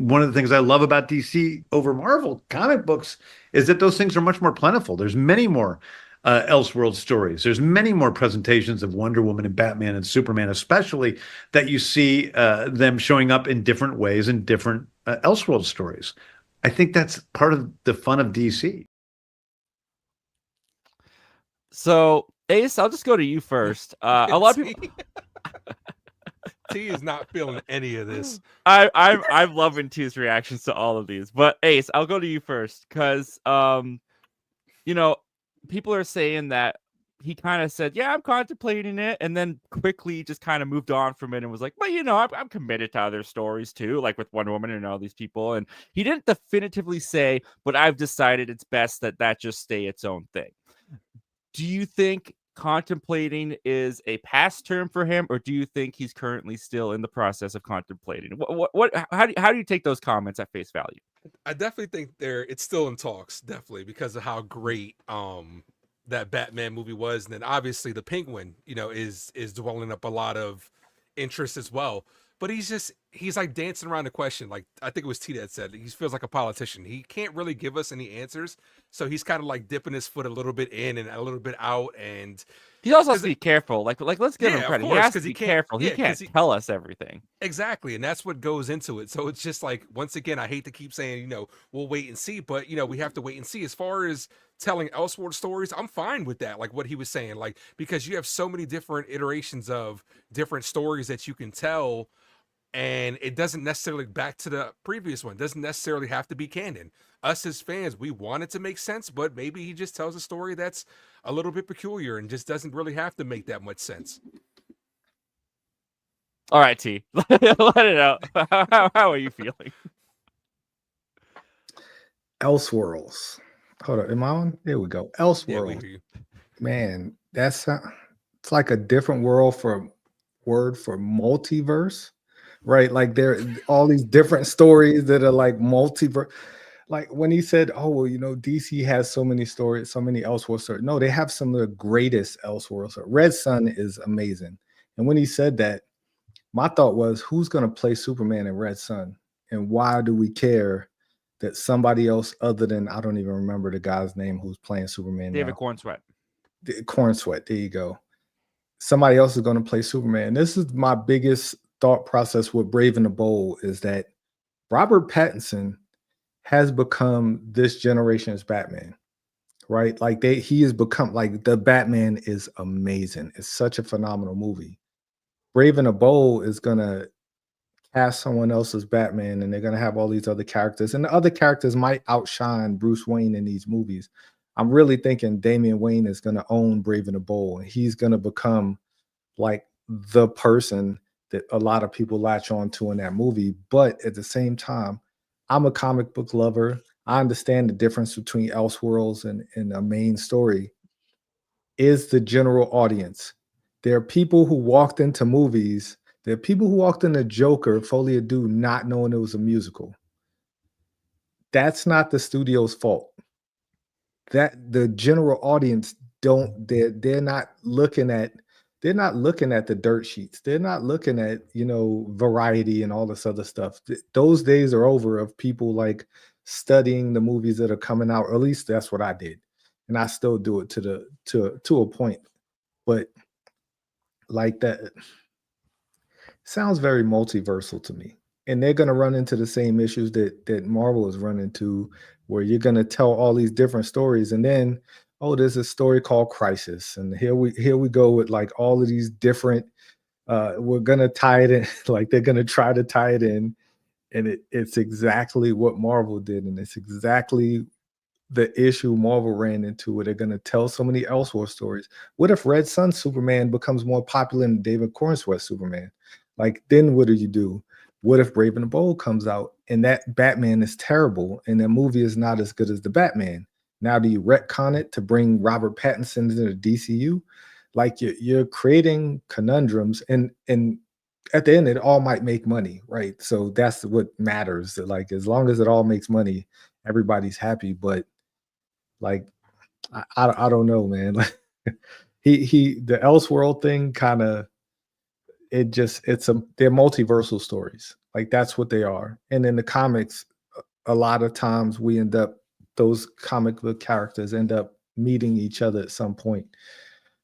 One of the things I love about DC over Marvel comic books is that those things are much more plentiful. There's many more Elseworld stories. There's many more presentations of Wonder Woman and Batman and Superman, especially, that you see them showing up in different ways in different Elseworld stories. I think that's part of the fun of DC. So, Ace, I'll just go to you first. A lot of people. T is not feeling any of this. I'm loving T's reactions to all of these, but Ace, I'll go to you first because people are saying that he kind of said, "Yeah, I'm contemplating it," and then quickly just kind of moved on from it and was like, "Well, I'm committed to other stories too, like with Wonder Woman and all these people." And he didn't definitively say, "But I've decided it's best that just stay its own thing." Do you think contemplating is a past term for him, or do you think he's currently still in the process of contemplating? How do you take those comments at face value? I definitely think it's still in talks, definitely, because of how great that Batman movie was, and then obviously the Penguin, is dwelling up a lot of interest as well. But he's like dancing around the question. Like, I think it was T that said, he feels like a politician. He can't really give us any answers. So he's kind of like dipping his foot a little bit in and a little bit out. And he also has to be careful. Like let's give him credit. Course, he has to be careful. He can't tell us everything. Exactly. And that's what goes into it. So it's just like, once again, I hate to keep saying, we'll wait and see, but we have to wait and see. As far as telling Elseworld stories, I'm fine with that. Like what he was saying, like, because you have so many different iterations of different stories that you can tell. And it doesn't necessarily, back to the previous one, doesn't necessarily have to be canon. Us as fans, we want it to make sense, but maybe he just tells a story that's a little bit peculiar and just doesn't really have to make that much sense. All right, T, let it out. How are you feeling? Elseworlds. Hold on, am I on? There we go. Elseworld. Yeah, we hear you. Man, it's like a different word for multiverse. right? Like there all these different stories that are like multiverse. Like when he said, "Oh, well, DC has so many stories, so many Elseworld stories." No, they have some of the greatest Elseworld stories. Red Sun is amazing. And when he said that, my thought was, who's going to play Superman in Red Sun? And why do we care that somebody else other than, I don't even remember the guy's name who's playing Superman David now. Cornsweet. Cornsweet, there you go. Somebody else is going to play Superman. This is my biggest thought process with Brave and the Bold, is that Robert Pattinson has become this generation's Batman, right? Like he has become, like, the Batman is amazing. It's such a phenomenal movie. Brave and the Bold is gonna cast someone else's Batman, and they're gonna have all these other characters, and the other characters might outshine Bruce Wayne in these movies. I'm really thinking Damian Wayne is gonna own Brave and the Bold, and he's gonna become like the person that a lot of people latch on to in that movie. But at the same time, I'm a comic book lover. I understand the difference between Elseworlds and a main story is the general audience. There are people who walked into movies. There are people who walked into Joker, Folie à Deux, not knowing it was a musical. That's not the studio's fault. That the general audience they're not looking at the dirt sheets. They're not looking at, Variety and all this other stuff. Those days are over of people like studying the movies that are coming out. Or at least that's what I did. And I still do it to a point. But like that sounds very multiversal to me. And they're going to run into the same issues that Marvel is running into, where you're going to tell all these different stories, and then, oh, there's a story called Crisis, and here we go with like all of these different. We're going to tie it in, like they're going to try to tie it in, and it's exactly what Marvel did, and it's exactly the issue Marvel ran into, where they're going to tell so many Elseworld stories. What if Red Sun Superman becomes more popular than David Cornsweet Superman? Like, then what do? What if Brave and the Bold comes out and that Batman is terrible and the movie is not as good as the Batman? Now, do you retcon it to bring Robert Pattinson into the DCU? Like, you're creating conundrums, and at the end, it all might make money, right? So that's what matters. Like, as long as it all makes money, everybody's happy. But like, I don't know, man. Like, the Elseworld thing kind of, they're multiversal stories. Like, that's what they are. And in the comics, a lot of times those comic book characters end up meeting each other at some point.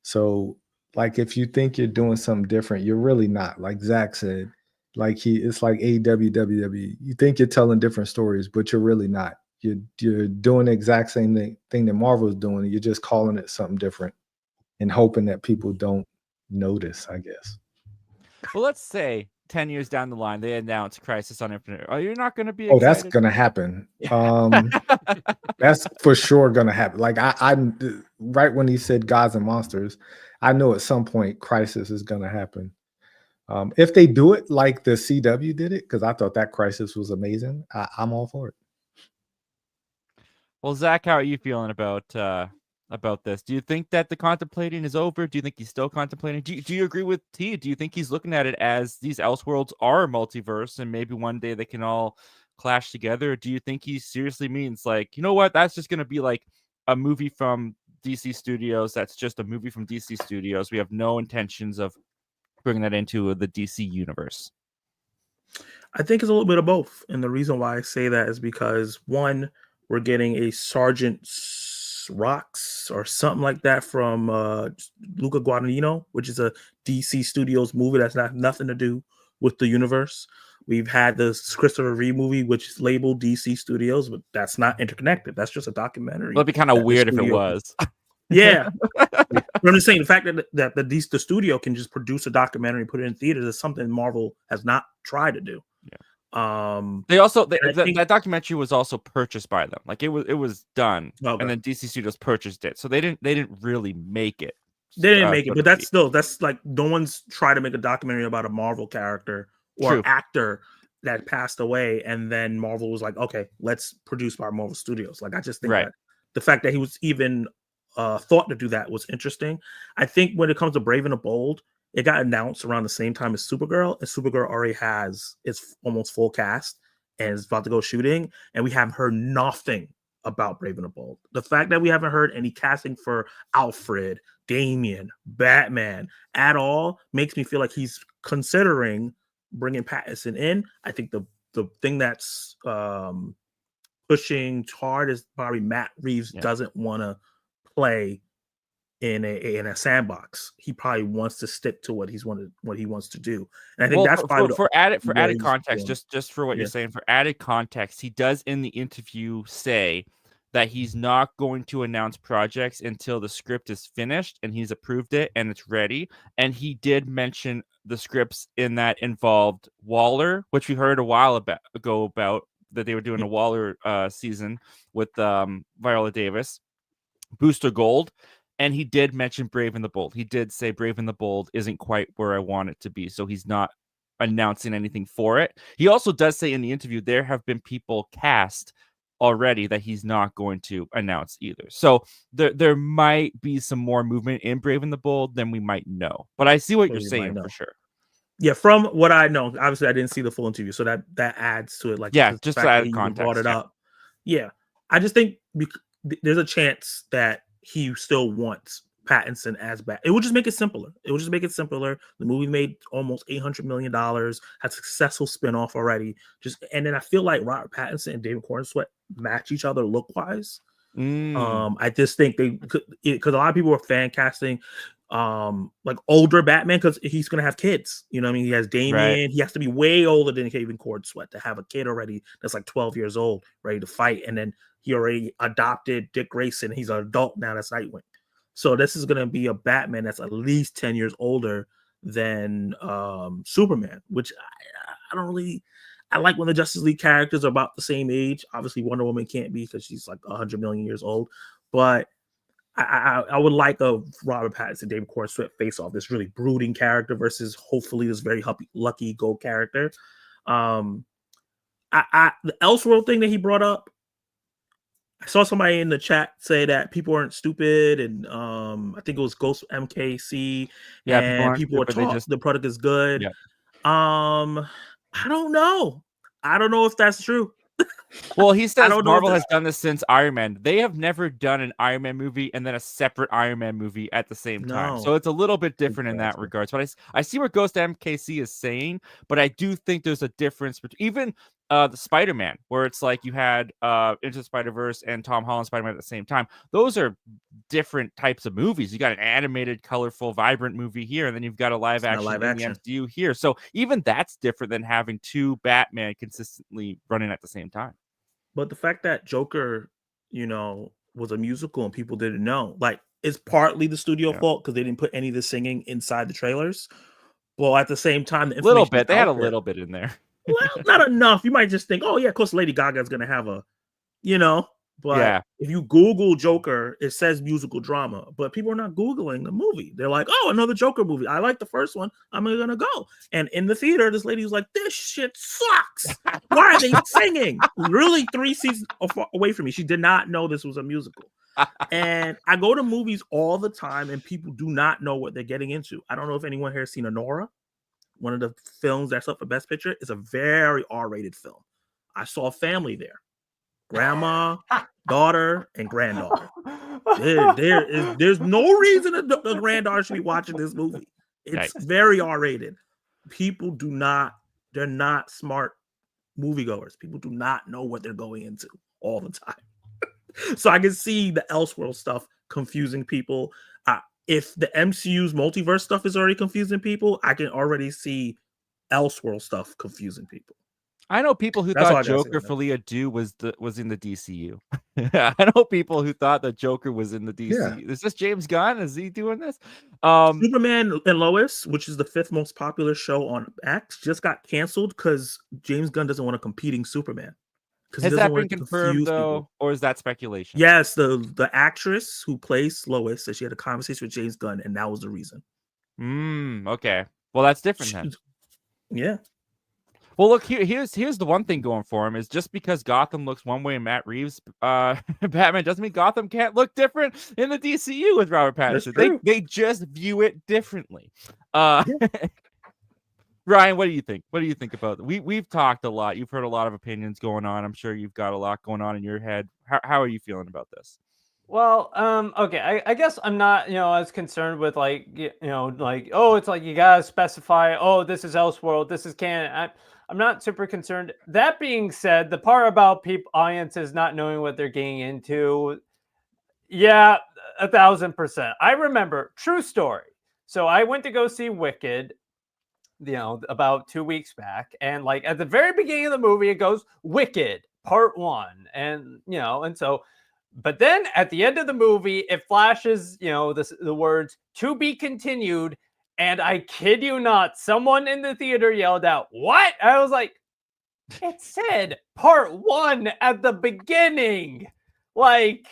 So like, if you think you're doing something different, you're really not. Like Zach said, like it's like AEW, WWE. You think you're telling different stories, but you're really not. You're doing the exact same thing that Marvel is doing. You're just calling it something different and hoping that people don't notice, I guess. Well, let's say 10 years down the line, they announce Crisis on Infinite. Oh, you're not going to be excited? Oh, that's going to happen. That's for sure going to happen. Like, I right when he said Gods and Monsters, I know at some point Crisis is going to happen. If they do it like the CW did it, because I thought that Crisis was amazing, I'm all for it. Well, Zach, how are you feeling about this? Do you think that the contemplating is over? Do you think he's still contemplating? Do you agree with T? Do you think he's looking at it as these Elseworlds are a multiverse and maybe one day they can all clash together? Or do you think he seriously means, like, you know what, that's just going to be like a movie from DC Studios. That's just a movie from DC Studios. We have no intentions of bringing that into the DC universe. I think it's a little bit of both. And the reason why I say that is because, one, we're getting a Sergeant Rocks or something like that from Luca Guadagnino, which is a DC Studios movie that's nothing to do with the universe. We've had the Christopher Reeve movie, which is labeled DC Studios, but that's not interconnected. That's just a documentary. It'd be kind of weird if it was. Yeah. But I'm just saying, the fact that the studio can just produce a documentary and put it in theaters is something Marvel has not tried to do. Yeah. Think that documentary was also purchased by them. Like, it was done, okay, and then DC Studios purchased it. So they didn't really make it. They didn't make it, but that's like, no one's tried to make a documentary about a Marvel character or actor that passed away, and then Marvel was like, okay, let's produce by Marvel Studios. Like, I just think that the fact that he was even thought to do that was interesting. I think when it comes to Brave and the Bold, it got announced around the same time as Supergirl, and Supergirl already has its almost full cast and is about to go shooting, and we haven't heard nothing about Brave and the Bold. The fact that we haven't heard any casting for Alfred, Damian, Batman at all makes me feel like he's considering bringing Pattinson in. I think the thing that's pushing hard is probably Matt Reeves doesn't want to play in a sandbox. He probably wants to stick to what he wants to do. And I think that's probably for added context, just for what you're saying, for added context, he does in the interview say that he's not going to announce projects until the script is finished and he's approved it and it's ready. And he did mention the scripts in that involved Waller, which we heard a while ago about that they were doing a Waller season with Viola Davis, Booster Gold. And he did mention Brave and the Bold. He did say Brave and the Bold isn't quite where I want it to be. So he's not announcing anything for it. He also does say in the interview there have been people cast already that he's not going to announce either. So there might be some more movement in Brave and the Bold than we might know. But I see what you're saying for sure. Yeah, from what I know, obviously I didn't see the full interview, so that adds to it. Like, just to add context, brought it up. Yeah, I just think there's a chance that he still wants Pattinson as Bat. It would just make it simpler. The movie made almost $800 million, had a successful spinoff already. And then I feel like Robert Pattinson and David Corenswet match each other look wise. I just think they could, because a lot of people are fan casting like older Batman because he's gonna have kids. You know what I mean? He has Damian. Right. He has to be way older than David Corenswet to have a kid already that's like 12 years old, ready to fight. And then he already adopted Dick Grayson. He's an adult now. That's Nightwing. So this is gonna be a Batman that's at least 10 years older than Superman, which I don't really. I like when the Justice League characters are about the same age. Obviously, Wonder Woman can't be because she's like 100 million years old. But I would like a Robert Pattinson, David Corenswet face off, this really brooding character versus hopefully this very lucky go character. The Elseworld thing that he brought up, I saw somebody in the chat say that people aren't stupid, and I think it was Ghost MKC. Yeah, and people are talking. The product is good. Yeah. I don't know. I don't know if that's true. Well, he says Marvel has done this since Iron Man. They have never done an Iron Man movie and then a separate Iron Man movie at the same time. So it's a little bit different in that regard. But I see what Ghost MKC is saying, but I do think there's a difference between even the Spider-Man, where it's like you had Into the Spider-Verse and Tom Holland Spider-Man at the same time. Those are different types of movies. You got an animated, colorful, vibrant movie here, and then you've got a live action in the MCU here. So even that's different than having two Batman consistently running at the same time. But the fact that Joker, was a musical and people didn't know, like, it's partly the studio fault because they didn't put any of the singing inside the trailers. Well, at the same time, they had a little bit in there. Well, not enough. You might just think, oh yeah, of course Lady Gaga is gonna have a, but if you Google Joker, it says musical drama, but people are not Googling the movie. They're like, oh, another Joker movie. I like the first one. I'm gonna go. And in the theater, this lady was like, this shit sucks. Why are they singing? Really 3 seasons away from me. She did not know this was a musical. And I go to movies all the time and people do not know what they're getting into. I don't know if anyone here has seen Anora. One of the films that's up for Best Picture is a very R-rated film. I saw a family there. Grandma, daughter, and granddaughter. There's no reason the granddaughter should be watching this movie. It's very R-rated. People they're not smart moviegoers. People do not know what they're going into all the time. So I can see the Elseworld stuff confusing people. If the MCU's multiverse stuff is already confusing people, I can already see Elseworld stuff confusing people. I know people who thought Joker for Leah Do was in the DCU. I know people who thought that Joker was in the DCU. Yeah. Is this James Gunn? Is he doing this? Superman and Lois, which is the 5th most popular show on X, just got canceled because James Gunn doesn't want a competing Superman. Has that been confirmed though, or is that speculation? Yes, the actress who plays Lois said she had a conversation with James Gunn, and that was the reason. Okay. Well, that's different then. Yeah. Well, look, here's the one thing going for him is just because Gotham looks one way in Matt Reeves' Batman doesn't mean Gotham can't look different in the DCU with Robert Pattinson. They just view it differently. Ryan, what do you think? What do you think about it? We've talked a lot. You've heard a lot of opinions going on. I'm sure you've got a lot going on in your head. How are you feeling about this? Well, okay, I guess I'm not, as concerned with like, like, oh, it's like you gotta specify, oh, this is Elseworld, this is canon. I'm not super concerned. That being said, the part about audiences not knowing what they're getting into, yeah, 1,000%. I remember, true story. So I went to go see Wicked, about 2 weeks back, and like at the very beginning of the movie, it goes Wicked Part 1, and and so. But then at the end of the movie, it flashes, the words "to be continued," and I kid you not, someone in the theater yelled out, "What?" I was like, "It said Part 1 at the beginning." Like,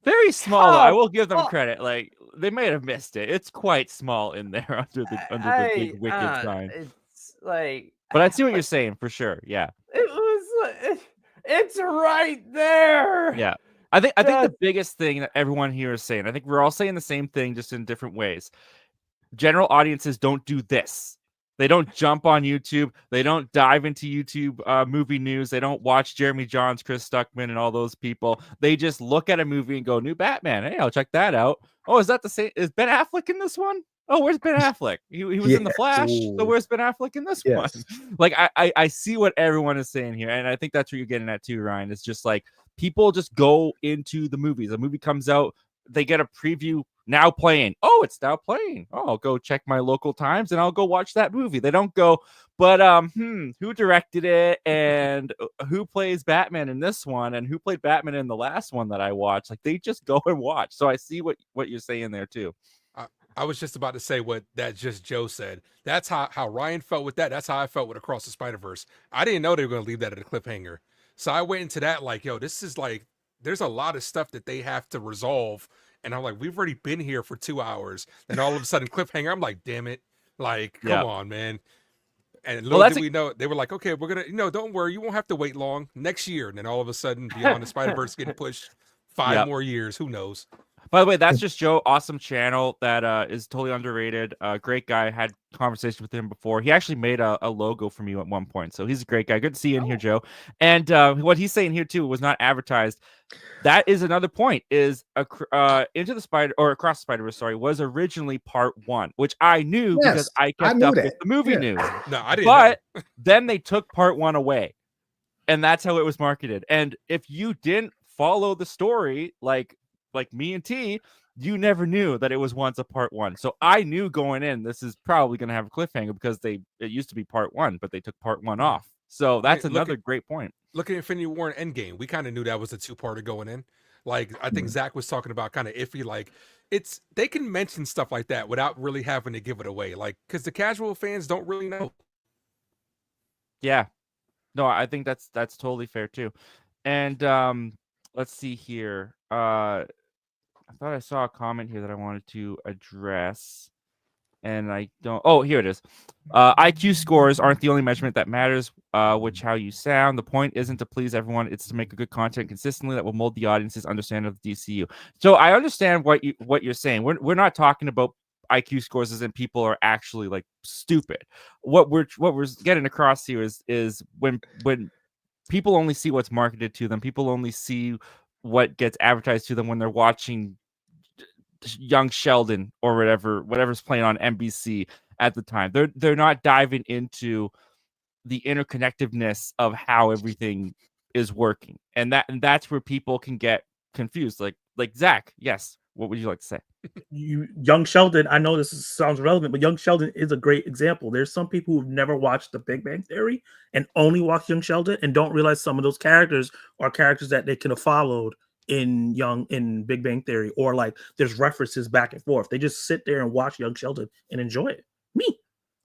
very small. I will give them credit. Like, they may have missed it. It's quite small in there under the big Wicked sign. It's like, but I see what you're saying for sure. Yeah, it was. It's right there. Yeah. I think the biggest thing that everyone here is saying, I think we're all saying the same thing, just in different ways. General audiences don't do this. They don't jump on YouTube. They don't dive into YouTube movie news. They don't watch Jeremy Jahns, Chris Stuckman, and all those people. They just look at a movie and go, "New Batman. Hey, I'll check that out." Oh, is that the same? Is Ben Affleck in this one? Oh, where's Ben Affleck? He was in The Flash. So where's Ben Affleck in this one? Like, I see what everyone is saying here, and I think that's what you're getting at too, Ryan. It's just like, people just go into the movies. A movie comes out, they get a preview now playing. Oh, it's now playing. Oh, I'll go check my local times and I'll go watch that movie. They don't go, but who directed it and who plays Batman in this one and who played Batman in the last one that I watched? Like, they just go and watch. So I see what you're saying there too. I was just about to say what that just Joe said. That's how Ryan felt with that. That's how I felt with Across the Spider-Verse. I didn't know they were going to leave that at a cliffhanger. So I went into that like, yo, this is like, there's a lot of stuff that they have to resolve. And I'm like, we've already been here for 2 hours. And all of a sudden, cliffhanger. I'm like, damn it. Like, come on, man. And little did we know, they were like, okay, we're going to, don't worry. You won't have to wait long. Next year. And then all of a sudden, Beyond the Spider-Verse getting pushed 5 more years. Who knows? By the way, that's just Joe. Awesome channel that is totally underrated. Great guy. Had conversation with him before. He actually made a logo for me at one point. So he's a great guy. Good to see you in here, Joe. And what he's saying here too was not advertised. That is another point. Is Into the Spider or Across the Spider-Verse, sorry, was originally Part 1, which I knew because I kept up with the movie news. No, I didn't. But then they took Part 1 away, and that's how it was marketed. And if you didn't follow the story, like me and T, you never knew that it was once a Part 1. So I knew going in, this is probably going to have a cliffhanger because it used to be Part 1, but they took Part 1 off. So that's another great point. Look at Infinity War and Endgame. We kind of knew that was a 2-parter going in. Like, I think Zach was talking about kind of iffy. Like, they can mention stuff like that without really having to give it away. Like, because the casual fans don't really know. Yeah. No, I think that's totally fair too. And let's see here. I thought I saw a comment here that I wanted to address, and I don't. Oh, here it is. IQ scores aren't the only measurement that matters, which how you sound. The point isn't to please everyone; it's to make a good content consistently that will mold the audience's understanding of the DCU. So I understand what you're saying. We're not talking about IQ scores as in people are actually like stupid. What we're getting across here is when people only see what's marketed to them. People only see what gets advertised to them when they're watching Young Sheldon or whatever's playing on NBC at the time. They're not diving into the interconnectedness of how everything is working, and that's where people can get confused. Like Zach, yes. What would you like to say? Young Sheldon, I know this sounds relevant, but Young Sheldon is a great example. There's some people who've never watched The Big Bang Theory and only watched Young Sheldon and don't realize some of those characters are characters that they could have followed in Big Bang Theory, or like there's references back and forth. They just sit there and watch Young Sheldon and enjoy it. Me,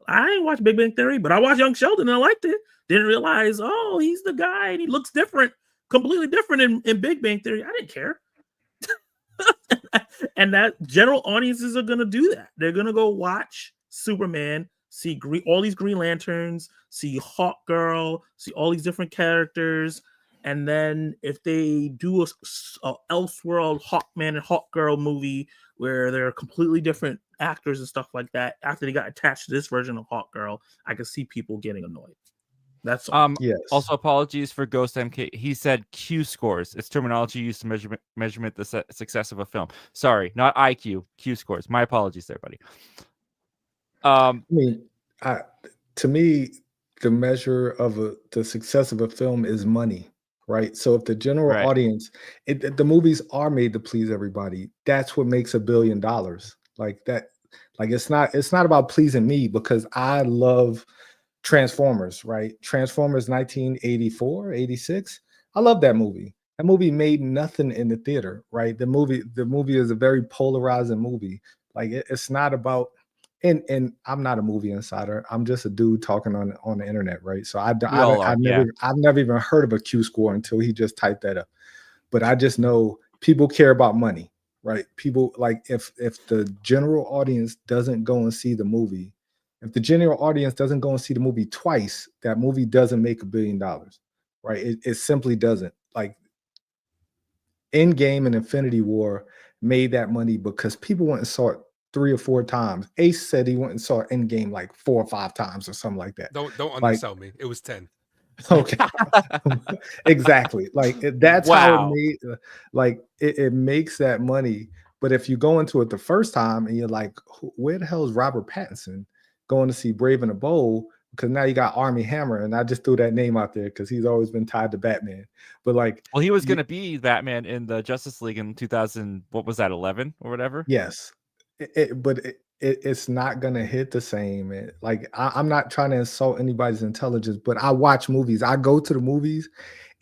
I ain't watched Big Bang Theory, but I watched Young Sheldon and I liked it. Didn't realize, oh, he's the guy and he looks different, completely different in Big Bang Theory. I didn't care. And that general audiences are going to do that. They're going to go watch Superman see all these Green Lanterns, see Hawkgirl, see all these different characters, and then if they do a Elseworld Hawkman and Hawkgirl movie where they're completely different actors and stuff like that, after they got attached to this version of Hawkgirl, I could see people getting annoyed. That's all. Yes. Also, apologies for Ghost MK. He said Q scores. It's terminology used to measurement the success of a film. Sorry, not IQ. Q scores. My apologies, there, buddy. I mean, to me, the measure of the success of a film is money, right? So if the general audience, the movies are made to please everybody. That's what makes $1 billion. Like that. Like it's not about pleasing me because I love Transformers, right? Transformers 1984, 86. I love that movie. That movie made nothing in the theater, right? The movie is a very polarizing movie. Like it's not about, and I'm not a movie insider. I'm just a dude talking on the internet, right? So I've never even heard of a Q score until he just typed that up. But I just know people care about money, right? People like if the general audience doesn't go and see the movie, if the general audience doesn't go and see the movie twice, that movie doesn't make $1 billion, right? It simply doesn't. Like Endgame and Infinity War made that money because people went and saw it 3 or 4 times. Ace said he went and saw Endgame like 4 or 5 times or something like that. Don't undersell me. It was 10. Okay. Exactly. Like that's how it made. Like it makes that money. But if you go into it the first time and you're like, where the hell is Robert Pattinson going to see Brave and the Bold? Because now you got Armie Hammer, and I just threw that name out there because he's always been tied to Batman. But like, well, he was going to be Batman in the Justice League in 2000. What was that, 11 or whatever? Yes, but it's not gonna hit the same. Like I'm not trying to insult anybody's intelligence, but I watch movies. I go to the movies,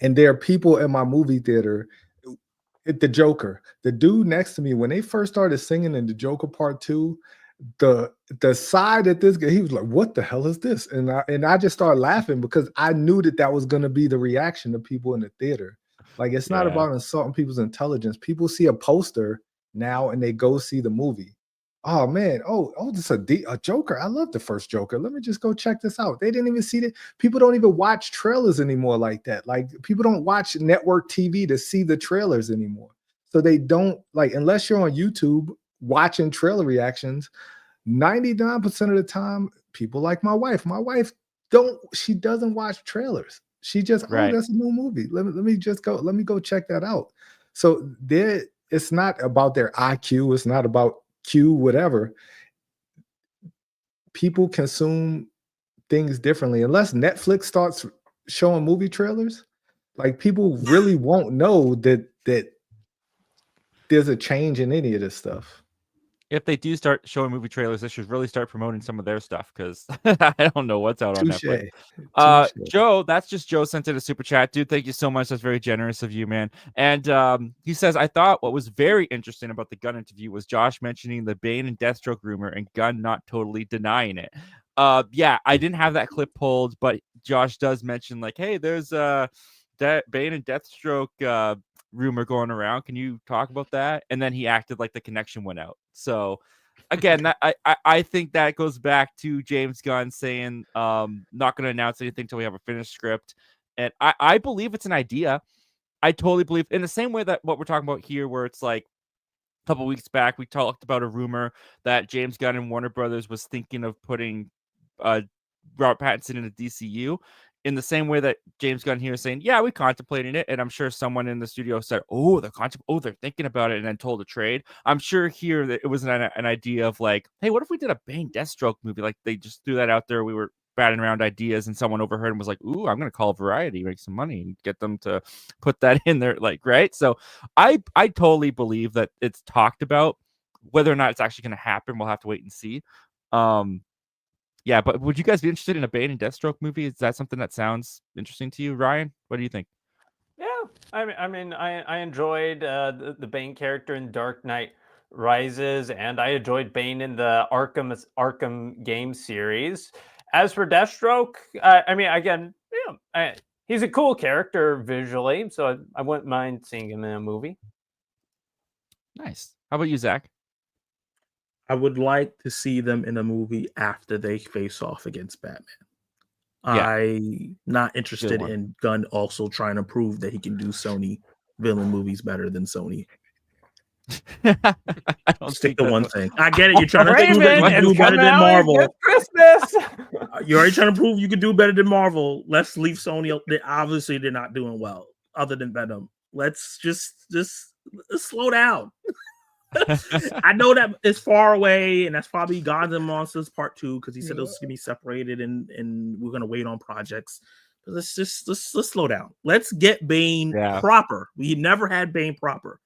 and there are people in my movie theater. The Joker, the dude next to me, when they first started singing in the Joker Part 2, the side that this guy, he was like, "What the hell is this?" And I just started laughing because I knew that was going to be the reaction of people in the theater. Like it's not about insulting people's intelligence. People see a poster now and they go see the movie. Oh man, this is a Joker. I love the first Joker. Let me just go check this out. They didn't even see it. People don't even watch trailers anymore like that. Like people don't watch network TV to see the trailers anymore. So they don't like unless you're on YouTube watching trailer reactions. 99% of the time, people like my wife. My wife doesn't watch trailers. She just that's a new movie. Let me go check that out. So it's not about their IQ. It's not about Q, whatever. People consume things differently. Unless Netflix starts showing movie trailers, like people really won't know that there's a change in any of this stuff. If they do start showing movie trailers, they should really start promoting some of their stuff because I don't know what's out on Netflix. Joe, that's just Joe sent in a super chat. Dude, thank you so much. That's very generous of you, man. And he says, I thought what was very interesting about the Gunn interview was Josh mentioning the Bane and Deathstroke rumor and Gunn not totally denying it. Yeah, I didn't have that clip pulled, but Josh does mention like, hey, there's Bane and Deathstroke rumor going around. Can you talk about that? And then he acted like the connection went out. So again, I think that goes back to James Gunn saying not going to announce anything until we have a finished script. And I believe it's an idea. I totally believe in the same way that what we're talking about here, where it's like a couple weeks back, we talked about a rumor that James Gunn and Warner Brothers was thinking of putting Robert Pattinson in a DCU. In the same way that James Gunn here is saying, yeah, we contemplated it. And I'm sure someone in the studio said, they're thinking about it and then told a trade. I'm sure here that it was an idea of like, hey, what if we did a Bane Deathstroke movie? Like they just threw that out there. We were batting around ideas and someone overheard and was like, ooh, I'm going to call Variety, make some money and get them to put that in there. Like, right. So I totally believe that it's talked about. Whether or not it's actually going to happen, we'll have to wait and see. Yeah, but would you guys be interested in a Bane and Deathstroke movie? Is that something that sounds interesting to you, Ryan? What do you think? Yeah, I enjoyed the Bane character in Dark Knight Rises, and I enjoyed Bane in the Arkham game series. As for Deathstroke, he's a cool character visually, so I wouldn't mind seeing him in a movie. Nice. How about you, Zach? I would like to see them in a movie after they face off against Batman. Yeah. I'm not interested one. in Gunn also trying to prove that he can do Sony villain movies better than Sony. I don't Stick think to that's one what- thing. I get it. You're trying to prove that you Raven can do is better coming than out Marvel. against Christmas. You're already trying to prove you can do better than Marvel. Let's leave Sony. Obviously, they're not doing well, other than Venom. Let's just slow down. I know that it's far away, and that's probably Gods and Monsters Part 2 because he said it was gonna be separated, and we're gonna wait on projects. But let's slow down. Let's get Bane proper. We never had Bane proper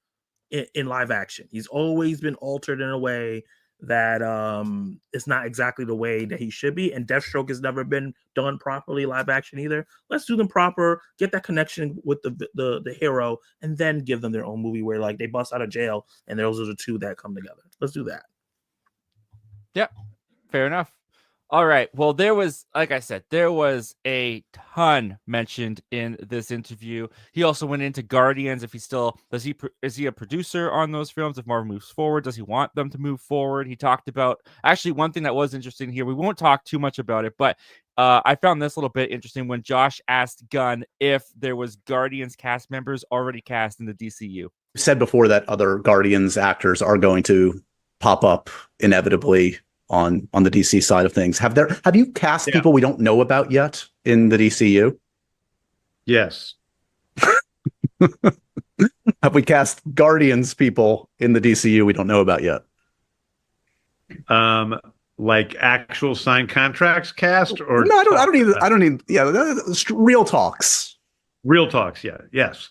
in live action. He's always been altered in a way that it's not exactly the way that he should be. And Deathstroke has never been done properly live action either. Let's do them proper, get that connection with the hero, and then give them their own movie where like they bust out of jail and those are the two that come together. Let's do that. Yep. Fair enough. All right. Well, there was, like I said, there was a ton mentioned in this interview. He also went into Guardians. If he still is he a producer on those films? If Marvel moves forward, does he want them to move forward? He talked about actually one thing that was interesting here. We won't talk too much about it, but I found this a little bit interesting when Josh asked Gunn if there was Guardians cast members already cast in the DCU. You said before that other Guardians actors are going to pop up inevitably on the DC side of things. Have you cast people we don't know about yet in the DCU? Yes. Have we cast Guardians people in the DCU we don't know about yet? Like actual signed contracts cast or no? I don't need. Yeah, real talks. Real talks. Yeah. Yes.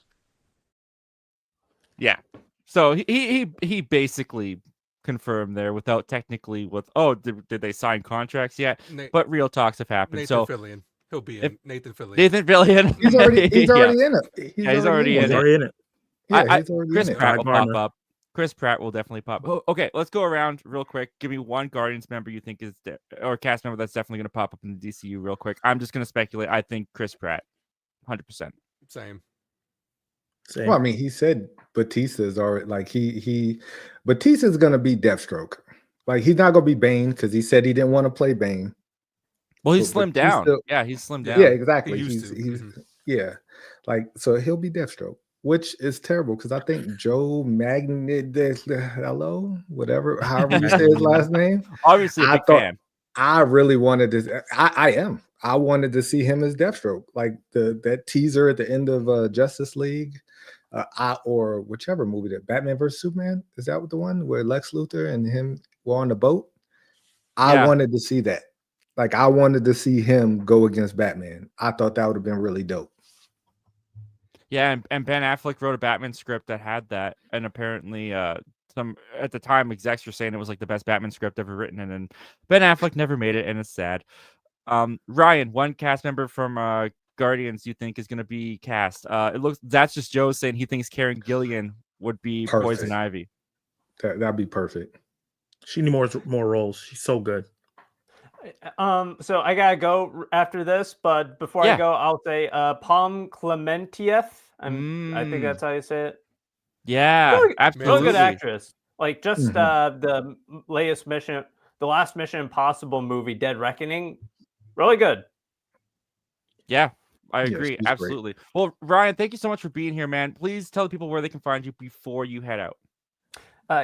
Yeah. So he basically confirmed there without technically did they sign contracts yet? But real talks have happened. Nathan Fillion. He'll be in. Nathan Fillion. Nathan Fillion. He's already in it. He's already in it. Yeah, he's already Chris in it. Pratt will pop up. Chris Pratt will definitely pop. Oh, okay, let's go around real quick. Give me one Guardians member you think is or cast member that's definitely going to pop up in the DCU real quick. I'm just going to speculate. I think Chris Pratt, 100%. Same. Well, I mean, he said Batista's already like Batista's gonna be Deathstroke. Like he's not gonna be Bane because he said he didn't want to play Bane. Well, he's slimmed down. He's slimmed down. Yeah, exactly. He's yeah, like so he'll be Deathstroke, which is terrible because I think Joe Hello, whatever, however you say his last name. Obviously, a big fan. I really wanted to. I wanted to see him as Deathstroke, like that teaser at the end of Justice League. Or whichever movie that Batman vs Superman, is that the one where Lex Luthor and him were on the boat? I wanted to see that. Like I wanted to see him go against Batman. I thought that would have been really dope. Yeah, and Ben Affleck wrote a Batman script that had that, and apparently some at the time execs were saying it was like the best Batman script ever written, and then Ben Affleck never made it, and it's sad. Ryan, one cast member from Guardians you think is going to be cast? That's just Joe saying he thinks Karen Gillian would be Perfect. Poison Ivy. That'd be perfect. She needs more roles. She's so good. So I gotta go after this, but before I go, I'll say Palm Clementieff. I think that's how you say it. Yeah, absolutely. Really good actress. Like just the latest mission, the last Mission Impossible movie, Dead Reckoning, really good. Yeah, I agree. Absolutely. Great. Well, Ryan, thank you so much for being here, man. Please tell the people where they can find you before you head out.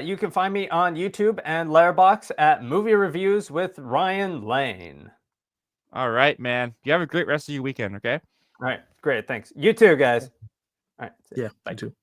You can find me on YouTube and Letterboxd at Movie Reviews with Ryan Lane. All right, man. You have a great rest of your weekend, okay? All right, great. Thanks. You too, guys. All right. Yeah, bye too.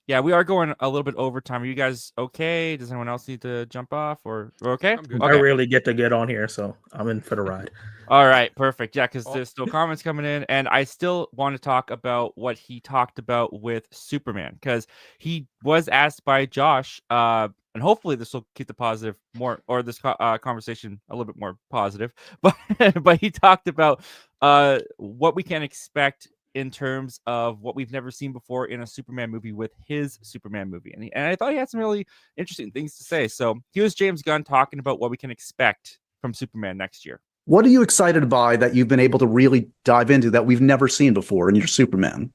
Yeah, we are going a little bit overtime. Are you guys okay? Does anyone else need to jump off or okay? I'm good. I rarely get to get on here, so I'm in for the ride. All right, perfect. Yeah, because there's still comments coming in, and I still want to talk about what he talked about with Superman, because he was asked by Josh, and hopefully this will keep the positive more, or this conversation a little bit more positive. But he talked about what we can expect in terms of what we've never seen before in a Superman movie with his Superman movie. And I thought he had some really interesting things to say. So here's James Gunn talking about what we can expect from Superman next year. What are you excited by that you've been able to really dive into that we've never seen before in your Superman?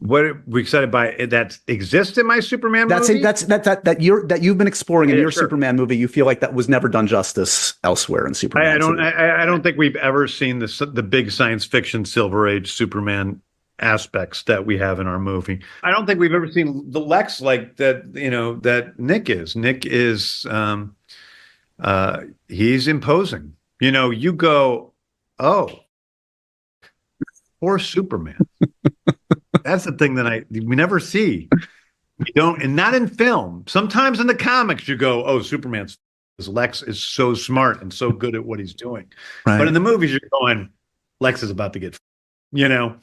What are we excited by that exists in my Superman movie? That you've been exploring in Yeah, your sure. Superman movie. You feel like that was never done justice elsewhere in Superman. I don't think we've ever seen the big science fiction Silver Age Superman aspects that we have in our movie. I don't think we've ever seen the Lex like that, that Nick is. Nick is he's imposing. You go, oh, poor Superman. That's the thing that we never see. You don't, and not in film. Sometimes in the comics you go, oh, Superman's Lex is so smart and so good at what he's doing. Right. But in the movies you're going, Lex is about to get, not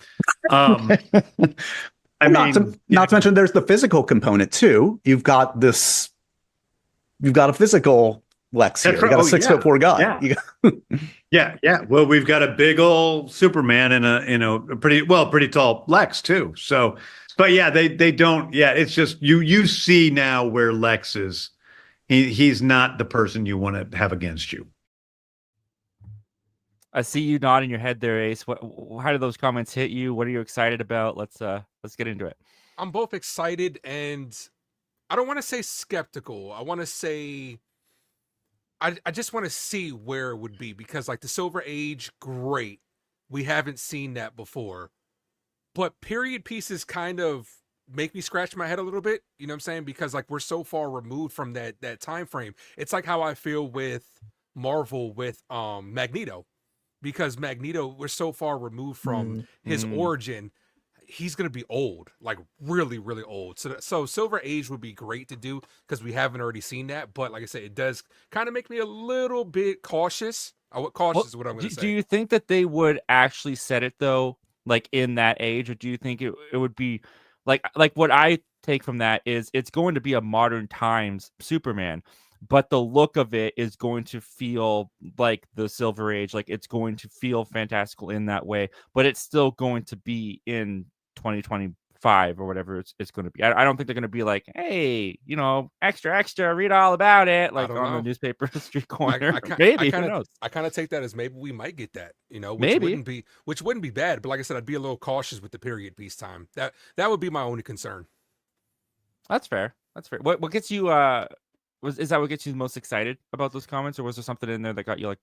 to mention there's the physical component too. You've got a physical Lex here. You got a 6'4" guy. Yeah. Yeah. Well, we've got a big old Superman and a pretty tall Lex too. So, but yeah, they don't. Yeah, it's just you see now where Lex is. He's not the person you want to have against you. I see you nodding your head there, Ace. How do those comments hit you? What are you excited about? Let's get into it. I'm both excited and I don't want to say skeptical. I want to say I just want to see where it would be, because like the Silver Age, great. We haven't seen that before. But period pieces kind of make me scratch my head a little bit, you know what I'm saying? Because like we're so far removed from that time frame. It's like how I feel with Marvel with Magneto. Because Magneto, we're so far removed from his origin. He's going to be old, like really, really old. So Silver Age would be great to do because we haven't already seen that. But like I said, it does kind of make me a little bit cautious. Cautious is what I'm going to say. Do you think that they would actually set it though, like in that age, or do you think it would be like what I take from that is it's going to be a modern times Superman, but the look of it is going to feel like the Silver Age, like it's going to feel fantastical in that way, but it's still going to be in 2025 or whatever it's going to be. I don't think they're going to be like, hey, extra, read all about it, like on the newspaper street corner. Maybe who knows? I kind of take that as maybe we might get that, which maybe wouldn't be bad. But like I said, I'd be a little cautious with the period piece time. That would be my only concern. That's fair. What gets you? Is that what gets you the most excited about those comments, or was there something in there that got you like?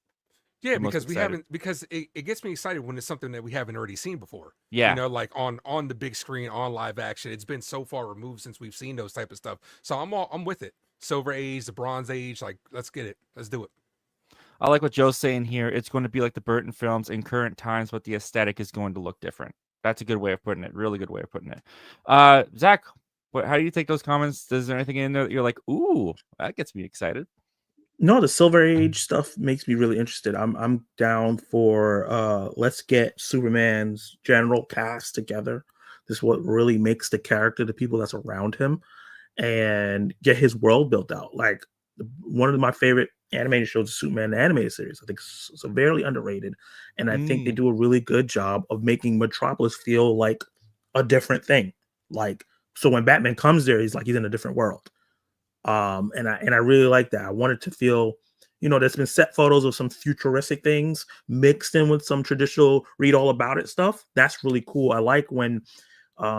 Yeah, because it gets me excited when it's something that we haven't already seen before. Yeah. Like on the big screen, on live action. It's been so far removed since we've seen those type of stuff. So I'm with it. Silver Age, the Bronze Age, like let's get it. Let's do it. I like what Joe's saying here. It's going to be like the Burton films in current times, but the aesthetic is going to look different. That's a good way of putting it. Really good way of putting it. Zach, how do you take those comments? Is there anything in there that you're like, ooh, that gets me excited? No, the Silver Age stuff makes me really interested. I'm down for let's get Superman's general cast together. This is what really makes the character, the people that's around him, and get his world built out. Like one of my favorite animated shows is Superman the animated series. I think it's severely underrated, and I think they do a really good job of making Metropolis feel like a different thing. Like, so when Batman comes there, he's in a different world. And I really like that. I wanted to feel, there's been set photos of some futuristic things mixed in with some traditional read all about it stuff. That's really cool. I like when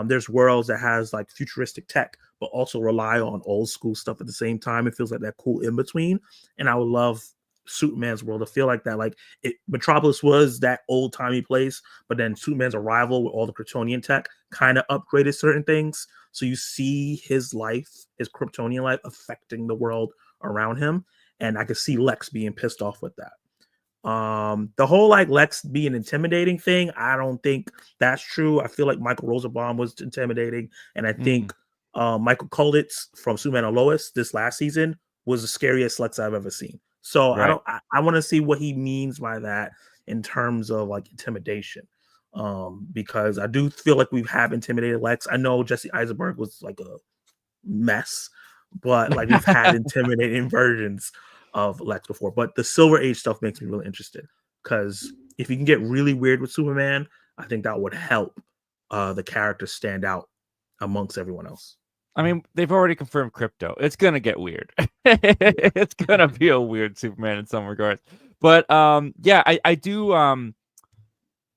there's worlds that has like futuristic tech, but also rely on old school stuff at the same time. It feels like that cool in between. And I would love Superman's world to feel like that. Like Metropolis was that old timey place, but then Superman's arrival with all the Kryptonian tech kind of upgraded certain things. So you see his life, his Kryptonian life, affecting the world around him, and I could see Lex being pissed off with that. The whole like Lex being intimidating thing, I don't think that's true. I feel like Michael Rosenbaum was intimidating, and I think Michael Kulitz from Superman and Lois this last season was the scariest Lex I've ever seen. So right. I want to see what he means by that in terms of like intimidation. Because I do feel like we have intimidated Lex. I know Jesse Eisenberg was like a mess, but like we've had intimidating versions of Lex before. But the Silver Age stuff makes me really interested, because if you can get really weird with Superman, I think that would help the character stand out amongst everyone else. I mean, they've already confirmed Crypto. It's gonna get weird. It's gonna be a weird Superman in some regards. But yeah,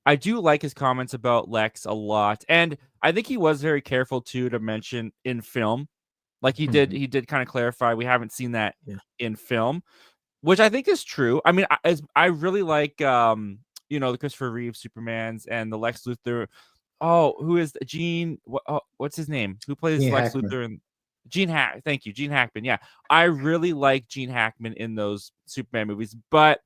I do like his comments about Lex a lot. And I think he was very careful too to mention in film, like he did kind of clarify we haven't seen that in film, which I think is true. I mean, I really like the Christopher Reeve Supermans and the Lex Luthor. Oh, who is Gene? What's his name? Who plays Gene Lex Hackman. Luthor? Thank you, Gene Hackman. Yeah, I really like Gene Hackman in those Superman movies, but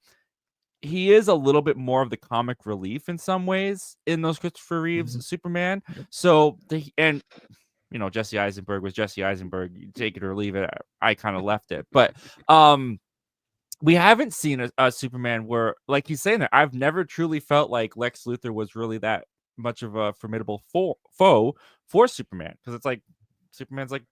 he is a little bit more of the comic relief in some ways in those Christopher Reeves Superman. So Jesse Eisenberg was Jesse Eisenberg. You take it or leave it. I kind of left it, but we haven't seen a Superman where, like he's saying that, I've never truly felt like Lex Luthor was really that much of a formidable foe for Superman, because it's like Superman's like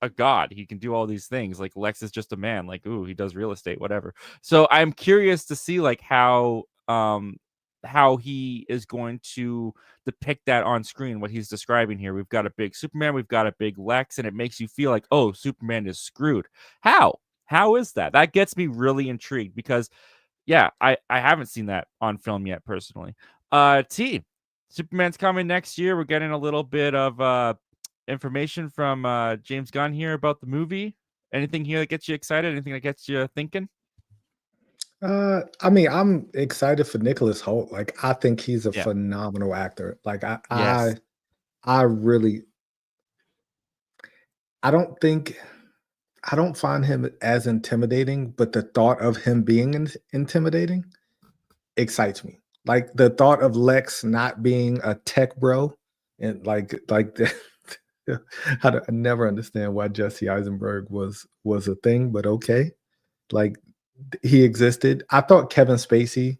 a god. He can do all these things. Like Lex is just a man. Like, ooh, he does real estate, whatever. So I'm curious to see like how he is going to depict that on screen, what he's describing here. We've got a big Superman, we've got a big Lex, and it makes you feel like, oh, Superman is screwed. How is that? That gets me really intrigued, because I haven't seen that on film yet personally. Superman's coming next year. We're getting a little bit of information from James Gunn here about the movie. Anything here that gets you excited? Anything that gets you thinking? I mean, I'm excited for Nicholas Hoult. Like, I think he's a phenomenal actor. Like, I don't find him as intimidating, but the thought of him being intimidating excites me. Like the thought of Lex not being a tech bro, and like the, I never understand why Jesse Eisenberg was a thing, but okay, like he existed. I thought Kevin Spacey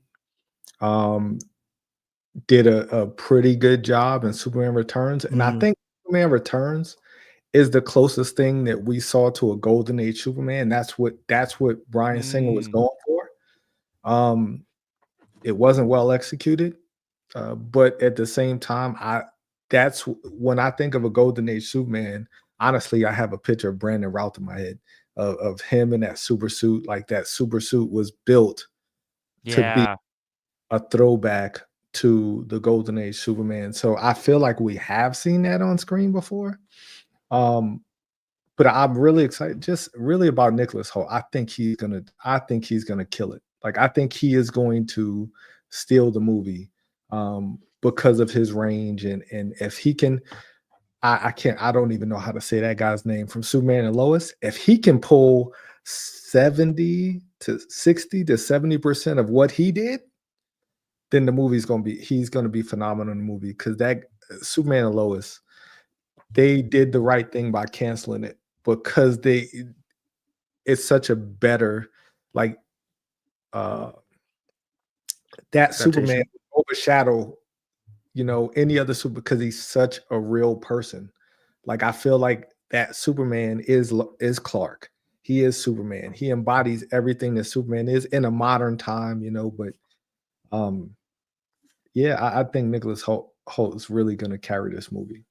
did a pretty good job in Superman Returns, and I think Superman Returns is the closest thing that we saw to a golden age Superman. That's what Bryan Singer was going for. It wasn't well executed, but at the same time, that's when I think of a golden age Superman. Honestly, I have a picture of Brandon Routh in my head of him in that super suit. Like that super suit was built to be a throwback to the golden age Superman. So I feel like we have seen that on screen before. But I'm really excited, just really about Nicholas Hoult. I think he's gonna kill it. Like I think he is going to steal the movie because of his range, and if he can, I don't even know how to say that guy's name from Superman and Lois. If he can pull 70 to 60 to 70% of what he did, then the movie's he's gonna be phenomenal in the movie, because that Superman and Lois, they did the right thing by canceling it, because it's such a better, like that Superman overshadow, any other super, because he's such a real person. Like I feel like that Superman is Clark. He is Superman. He embodies everything that Superman is in a modern time, but I think Nicholas Hoult is really going to carry this movie.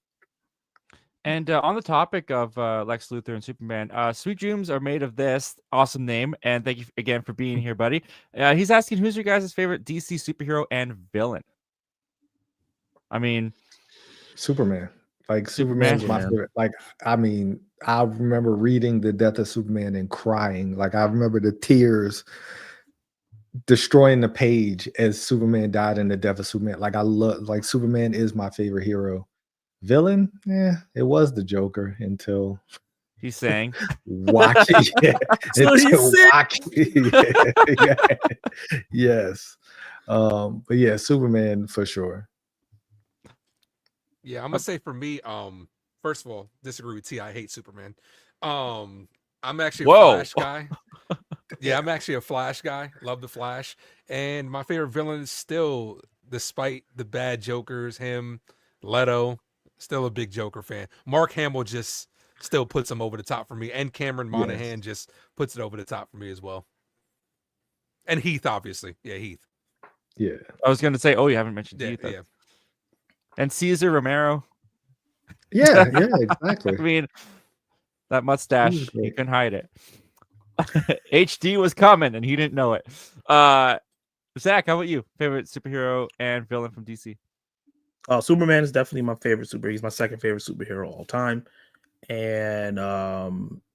And on the topic of Lex Luthor and Superman, Sweet Dreams Are Made of This. Awesome name. And thank you again for being here, buddy. He's asking, who's your guys' favorite DC superhero and villain? I mean, Superman. Like Superman is my favorite. Like, I mean, I remember reading The Death of Superman and crying. Like, I remember the tears destroying the page as Superman died in The Death of Superman. Like Superman is my favorite hero. Villain, it was the Joker until he sang. Watch it. Yes. But yeah, Superman for sure. Yeah, I'm gonna say for me, first of all, disagree with T. I hate Superman. I'm actually a Flash guy. Yeah, I'm actually a Flash guy. Love the Flash. And my favorite villain is still, despite the bad Jokers, him, Leto. Still a big Joker fan. Mark Hamill just still puts him over the top for me, and Cameron Monaghan just puts it over the top for me as well. And Heath, obviously. Yeah, Heath. Yeah. I was going to say, you haven't mentioned Heath. Yeah. And Caesar Romero. Yeah, exactly. I mean, that mustache, he couldn't hide it. HD was coming, and he didn't know it. Zach, how about you? Favorite superhero and villain from DC? Superman is definitely my favorite superhero. He's my second favorite superhero of all time. And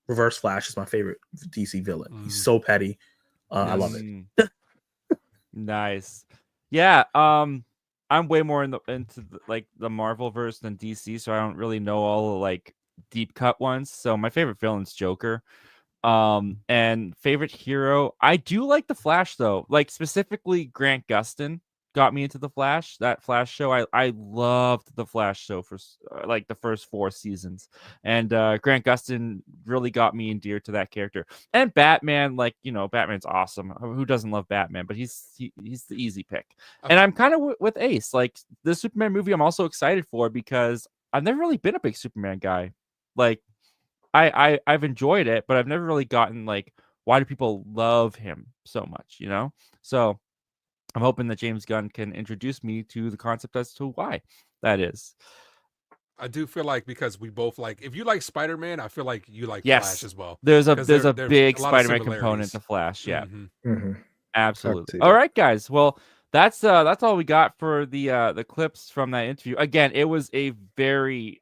Reverse Flash is my favorite DC villain. He's so petty. I love it. Nice. Yeah. I'm way more into the Marvel verse than DC, so I don't really know all the like deep cut ones. So my favorite villain's Joker. And favorite hero, I do like the Flash though. Like specifically Grant Gustin got me into the Flash. That Flash show, I loved the Flash show for like the first 4 seasons. And Grant Gustin really got me endeared to that character. And Batman, like, you know, Batman's awesome. Who doesn't love Batman? But he's the easy pick. And I'm kind of with Ace. Like the Superman movie, I'm also excited for because I've never really been a big Superman guy. Like I've enjoyed it, but I've never really gotten like, why do people love him so much, you know? So I'm hoping that James Gunn can introduce me to the concept as to why that is. I do feel like because we both like, if you like Spider-Man, I feel like you like Yes. Flash as well. There's a 'Cause big a lot of Spider-Man component similarities. to Flash. Yeah, Mhm. absolutely. see All that. right, guys. Well, that's all we got for the clips from that interview. Again, it was a very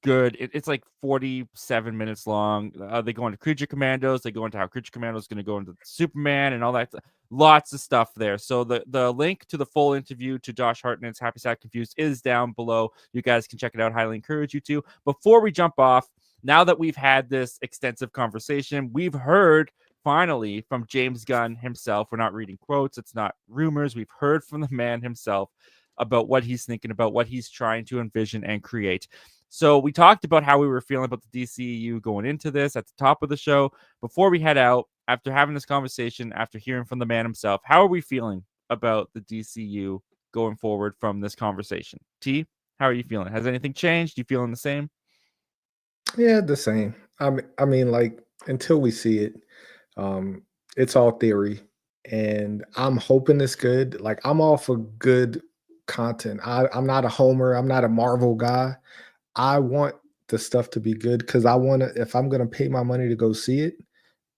good. It's like 47 minutes long. They go into Creature Commandos. They go into how Creature Commandos is going to go into Superman and all that. Lots of stuff there. So the link to the full interview to Josh Hartnett's Happy Sad Confused is down below. You guys can check it out. Highly encourage you to. Before we jump off, now that we've had this extensive conversation, we've heard finally from James Gunn himself. We're not reading quotes. It's not rumors. We've heard from the man himself about what he's thinking about, what he's trying to envision and create. So we talked about how we were feeling about the DCEU going into this at the top of the show. Before we head out, after having this conversation, after hearing from the man himself, how are we feeling about the DCU going forward from this conversation? T, how are you feeling? Has anything changed? You feeling the same? Yeah, the same. I mean, like until we see it, it's all theory, and I'm hoping it's good. Like I'm all for good content. I'm not a homer. I'm not a Marvel guy. I want the stuff to be good because I want to. If I'm gonna pay my money to go see it,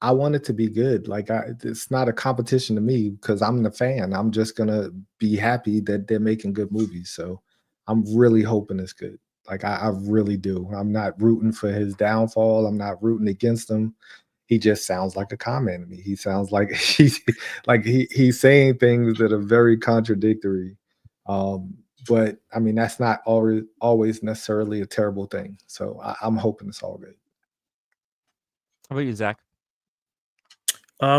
I want it to be good. Like it's not a competition to me because I'm the fan. I'm just gonna be happy that they're making good movies. So I'm really hoping it's good. Like I really do. I'm not rooting for his downfall. I'm not rooting against him. He just sounds like a comment to me. He sounds like he's saying things that are very contradictory. But I mean that's not always necessarily a terrible thing. So I'm hoping it's all good. How about you, Zach?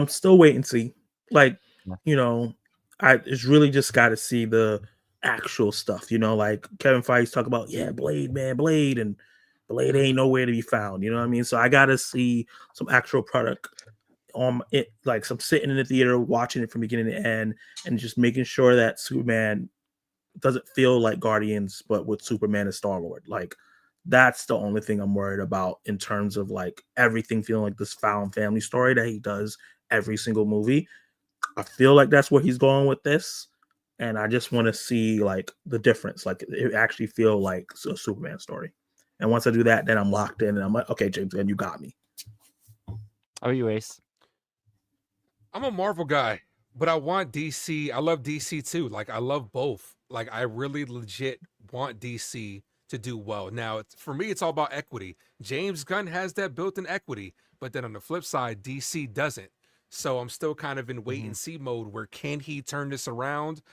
Still wait and see. Like, Yeah. you know, I it's really just got to see the actual stuff. You know, like Kevin Feige's talk about, yeah, Blade, man, Blade, and Blade ain't nowhere to be found. You know what I mean? So I got to see some actual product on it, like some sitting in the theater, watching it from beginning to end, and just making sure that Superman doesn't feel like Guardians, but with Superman and Star-Lord. Like, that's the only thing I'm worried about in terms of like everything feeling like this found family story that he does every single movie. I feel like that's where he's going with this. And I just want to see like the difference, like it actually feel like a Superman story. And once I do that, then I'm locked in and I'm like, okay, James, and you got me. How about you, Ace? I'm a Marvel guy, but I want DC. I love DC too. Like I love both. Like I really legit want DC to do well. Now, for me, it's all about equity. James Gunn has that built-in equity, but then on the flip side, DC doesn't. So I'm still kind of in wait and see mode where can he turn this around?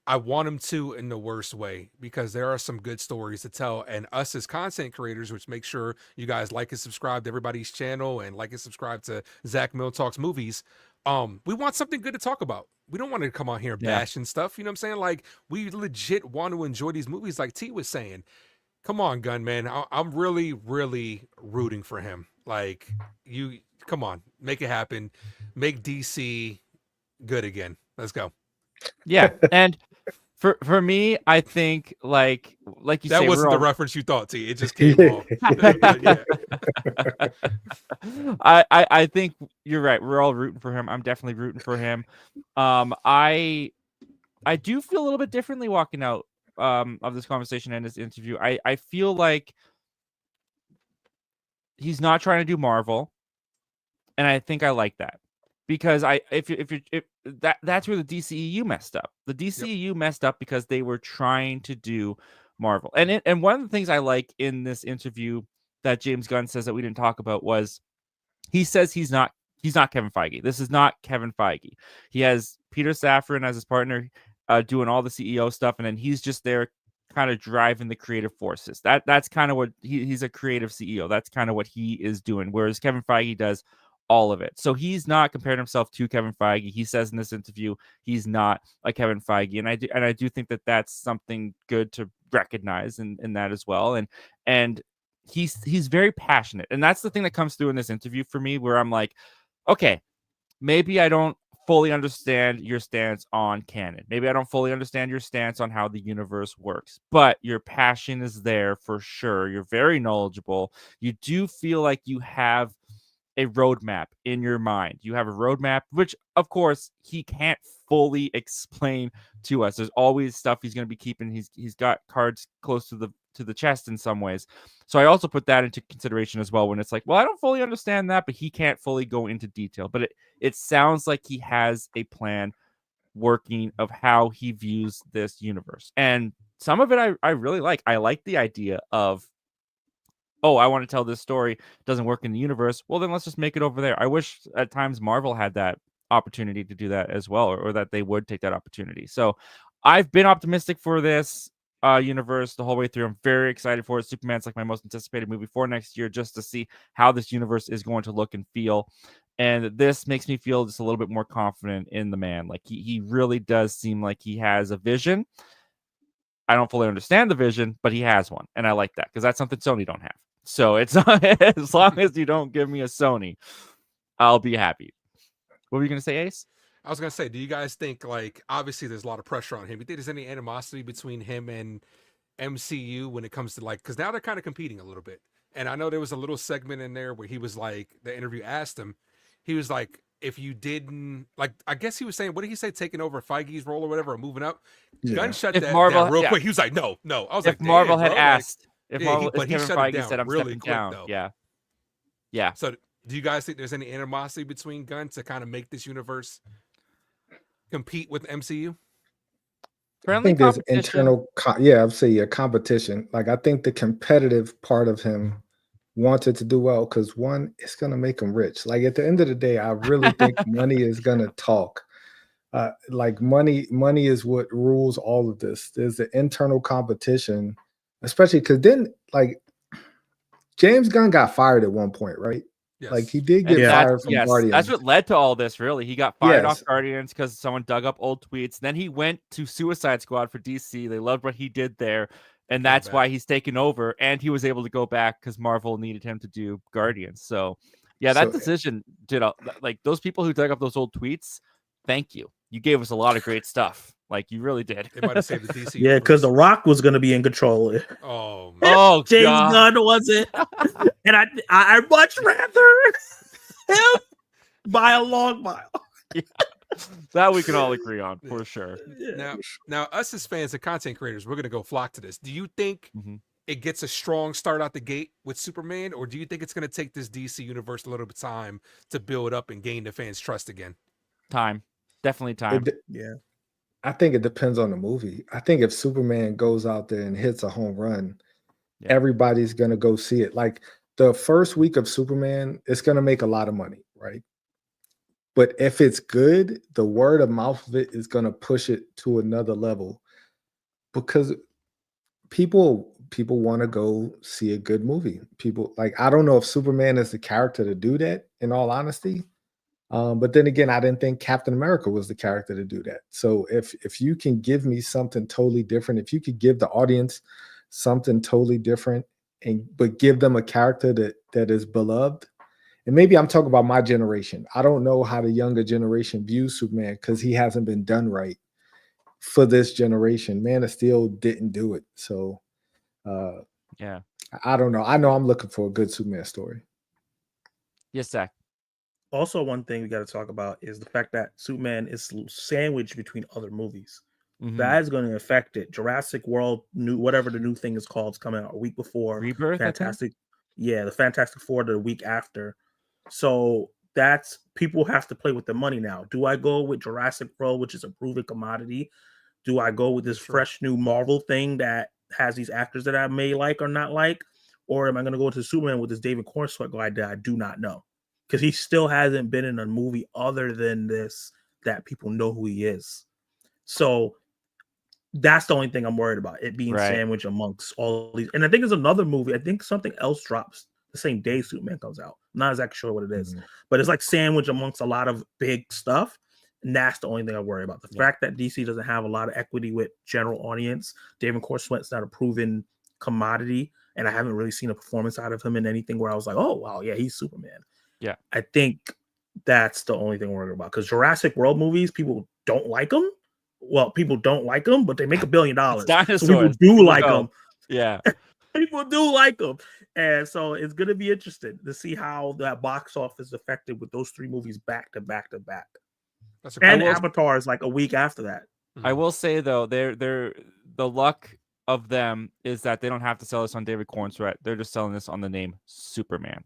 I want him to in the worst way because there are some good stories to tell. And us as content creators, which make sure you guys like and subscribe to everybody's channel and like and subscribe to Zach Milne Talks Movies. We want something good to talk about. We don't want to come on here and bash and stuff. You know what I'm saying? Like we legit want to enjoy these movies like T was saying. Come on, Gunn, man. I'm really, really rooting for him. Like you, come on, make it happen. Make DC good again. Let's go. Yeah, and for me, I think like you that say, wasn't we're the reference you thought, T. It just came off. Yeah. I think you're right. We're all rooting for him. I'm definitely rooting for him. I do feel a little bit differently walking out of this conversation and this interview. I feel like he's not trying to do Marvel, and I think I like that. because that's where the DCEU messed up. The DCEU messed up because they were trying to do Marvel. And one of the things I like in this interview that James Gunn says that we didn't talk about was he says he's not Kevin Feige. This is not Kevin Feige. He has Peter Safran as his partner, doing all the CEO stuff, and then he's just there kind of driving the creative forces. That's kind of what he's a creative CEO. That's kind of what he is doing. Whereas Kevin Feige does all of it. So he's not comparing himself to Kevin Feige. He says in this interview he's not like Kevin Feige, and I do think that that's something good to recognize in that as well. And he's very passionate, and that's the thing that comes through in this interview for me, where I'm like, okay, maybe I don't fully understand your stance on canon. Maybe I don't fully understand your stance on how the universe works, but your passion is there for sure. You're very knowledgeable. You do feel like you have a roadmap in your mind. You have a roadmap, which of course he can't fully explain to us. There's always stuff he's going to be keeping. He's got cards close to the chest in some ways. So I also put that into consideration as well when it's like, well, I don't fully understand that, but he can't fully go into detail. But it sounds like he has a plan working of how he views this universe. And some of it I really like. I like the idea of, oh, I want to tell this story. It doesn't work in the universe. Well, then let's just make it over there. I wish at times Marvel had that opportunity to do that as well, or that they would take that opportunity. So I've been optimistic for this universe the whole way through. I'm very excited for it. Superman's like my most anticipated movie for next year, just to see how this universe is going to look and feel. And this makes me feel just a little bit more confident in the man. Like he really does seem like he has a vision. I don't fully understand the vision, but he has one. And I like that because that's something Sony don't have. So it's as long as you don't give me a Sony, I'll be happy. What were you going to say, Ace? I was going to say, do you guys think, like, obviously there's a lot of pressure on him. Do you think there's any animosity between him and MCU when it comes to, like, because now they're kind of competing a little bit. And I know there was a little segment in there where he was like, the interview asked him, he was like, if you didn't, like, I guess he was saying, what did he say, taking over Feige's role or whatever, or moving up? Gunn shut that down real quick. He was like, no. I was like, if Marvel had asked, if Kevin Feige down said, I'm really stepping quick, down. though. Yeah. So do you guys think there's any animosity between Gunn to kind of make this universe compete with MCU? I think there's internal, I'd say competition. Like, I think the competitive part of him wanted to do well because, one, it's going to make him rich. Like, at the end of the day, I really think money is going to talk. Like, money is what rules all of this. There's the internal competition, especially because then, like, James Gunn got fired at one point, right? Yes. Like, he did get fired from Guardians. That's what led to all this, really. He got fired off Guardians because someone dug up old tweets. Then he went to Suicide Squad for DC. They loved what he did there, and that's why he's taken over. And he was able to go back because Marvel needed him to do Guardians. So, yeah, that decision did like those people who dug up those old tweets. Thank you. You gave us a lot of great stuff. Like, you really did. It might have saved the DC. Yeah, because The Rock was going to be in control. Oh, man. Oh, James Gunn wasn't. And I much rather him by a long mile. Yeah. That we can all agree on, for sure. Now, us as fans and content creators, we're going to go flock to this. Do you think it gets a strong start out the gate with Superman, or do you think it's going to take this DC universe a little bit of time to build up and gain the fans' trust again? Time. Definitely time. I think it depends on the movie. I think if Superman goes out there and hits a home run, everybody's going to go see it. Like, the first week of Superman, it's going to make a lot of money, right? But if it's good, the word of mouth of it is going to push it to another level because people want to go see a good movie. People, like, I don't know if Superman is the character to do that, in all honesty. But then again, I didn't think Captain America was the character to do that. So if you can give me something totally different, if you could give the audience something totally different, but give them a character that is beloved, and maybe I'm talking about my generation. I don't know how the younger generation views Superman because he hasn't been done right for this generation. Man of Steel didn't do it. So I don't know. I know I'm looking for a good Superman story. Yes, Zach. Also, one thing we got to talk about is the fact that Superman is sandwiched between other movies. That is going to affect it. Jurassic World, whatever the new thing is called, is coming out a week before. Rebirth, the Fantastic Four the week after. So that's people have to play with the money now. Do I go with Jurassic World, which is a proven commodity? Do I go with this fresh new Marvel thing that has these actors that I may like or not like? Or am I going to go to Superman with this David Cornsweet guy that I do not know? Because he still hasn't been in a movie other than this that people know who he is. So that's the only thing I'm worried about, it being sandwiched amongst all these. And I think there's another movie. I think something else drops the same day Superman comes out. I'm not exactly sure what it is, but it's like sandwiched amongst a lot of big stuff. And that's the only thing I worry about. The fact that DC doesn't have a lot of equity with general audience. David Cornsweet's not a proven commodity, and I haven't really seen a performance out of him in anything where I was like, oh, wow, yeah, he's Superman. Yeah. I think that's the only thing we're worried about. Because Jurassic World movies, people don't like them. Well, people don't like them, but they make $1 billion. So people do like them. Yeah. People do like them. And so it's going to be interesting to see how that box office affected with those 3 movies back to back to back. And Avatar is like a week after that. I will say, though, they're the luck of them is that they don't have to sell this on David Cornsweet. They're just selling this on the name Superman.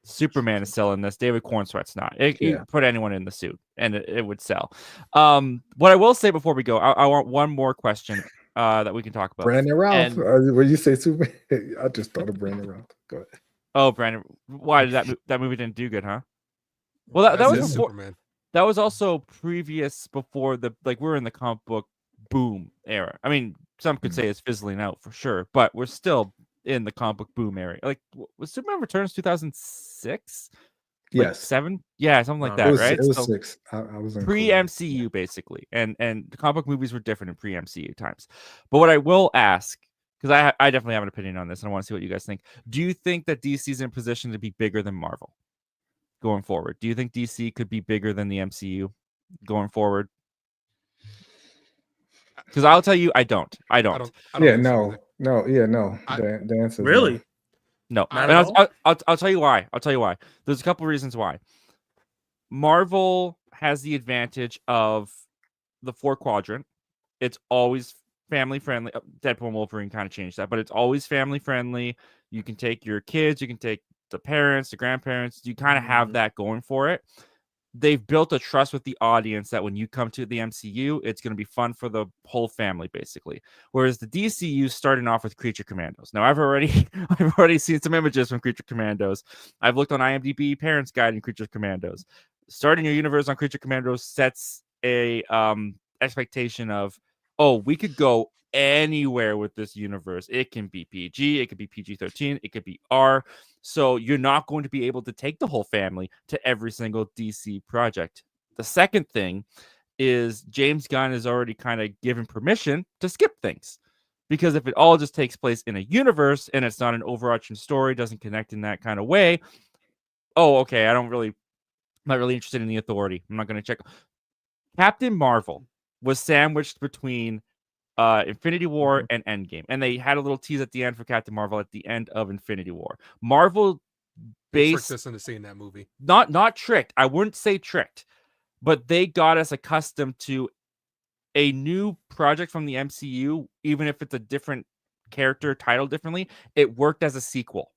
Superman is selling this. David Cornsweet's not. You put anyone in the suit and it would sell. What I will say before we go, I want one more question that we can talk about. Brandon Routh. When you say Superman, I just thought of Brandon Routh. Go ahead. Oh, Brandon. Why did that movie didn't do good, huh? Well, that was before, Superman. That was also previous before we're in the comic book boom era. I mean, some could say it's fizzling out for sure, but we're still in the comic book boom area. Like, was Superman Returns 2006? Yes. 7? Yeah, something like that, right? It was 6. I was pre-MCU, basically. And the comic book movies were different in pre-MCU times. But what I will ask, because I definitely have an opinion on this, and I want to see what you guys think. Do you think that DC's in position to be bigger than Marvel going forward? Do you think DC could be bigger than the MCU going forward? Because I'll tell you, I don't. No. The answer is really no. I'll tell you why. There's a couple reasons why. Marvel has the advantage of the 4 quadrant. It's always family friendly. Deadpool and Wolverine kind of changed that, but it's always family friendly. You can take your kids, you can take the parents, the grandparents. You kind of have that going for it. They've built a trust with the audience that when you come to the MCU, it's going to be fun for the whole family, basically. Whereas the DCU starting off with Creature Commandos. Now, I've already seen some images from Creature Commandos. I've looked on IMDb Parents Guide in Creature Commandos. Starting your universe on Creature Commandos sets a expectation of, oh, we could go anywhere with this universe. It can be PG, it could be PG-13, it could be R. So you're not going to be able to take the whole family to every single DC project. The second thing is James Gunn has already kind of given permission to skip things. Because if it all just takes place in a universe and it's not an overarching story, doesn't connect in that kind of way, oh, okay, I'm not really interested in the Authority. I'm not going to check. Captain Marvel was sandwiched between Infinity War and Endgame, and they had a little tease at the end for Captain Marvel at the end of Infinity War. Marvel tricked us into seeing that movie. Not tricked. I wouldn't say tricked, but they got us accustomed to a new project from the MCU, even if it's a different character titled differently. It worked as a sequel.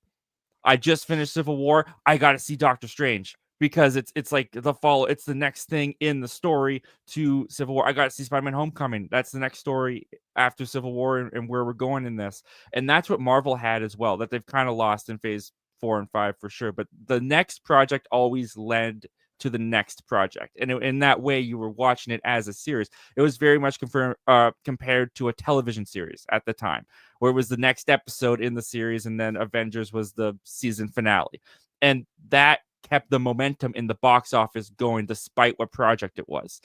I just finished Civil War. I got to see Doctor Strange. Because it's like it's the next thing in the story to Civil War. I got to see Spider-Man Homecoming. That's the next story after Civil War and where we're going in this. And that's what Marvel had as well, that they've kind of lost in phase 4 and 5 for sure. But the next project always led to the next project. And in that way, you were watching it as a series. It was very much compared to a television series at the time, where it was the next episode in the series, and then Avengers was the season finale. And that kept the momentum in the box office going despite what project it was.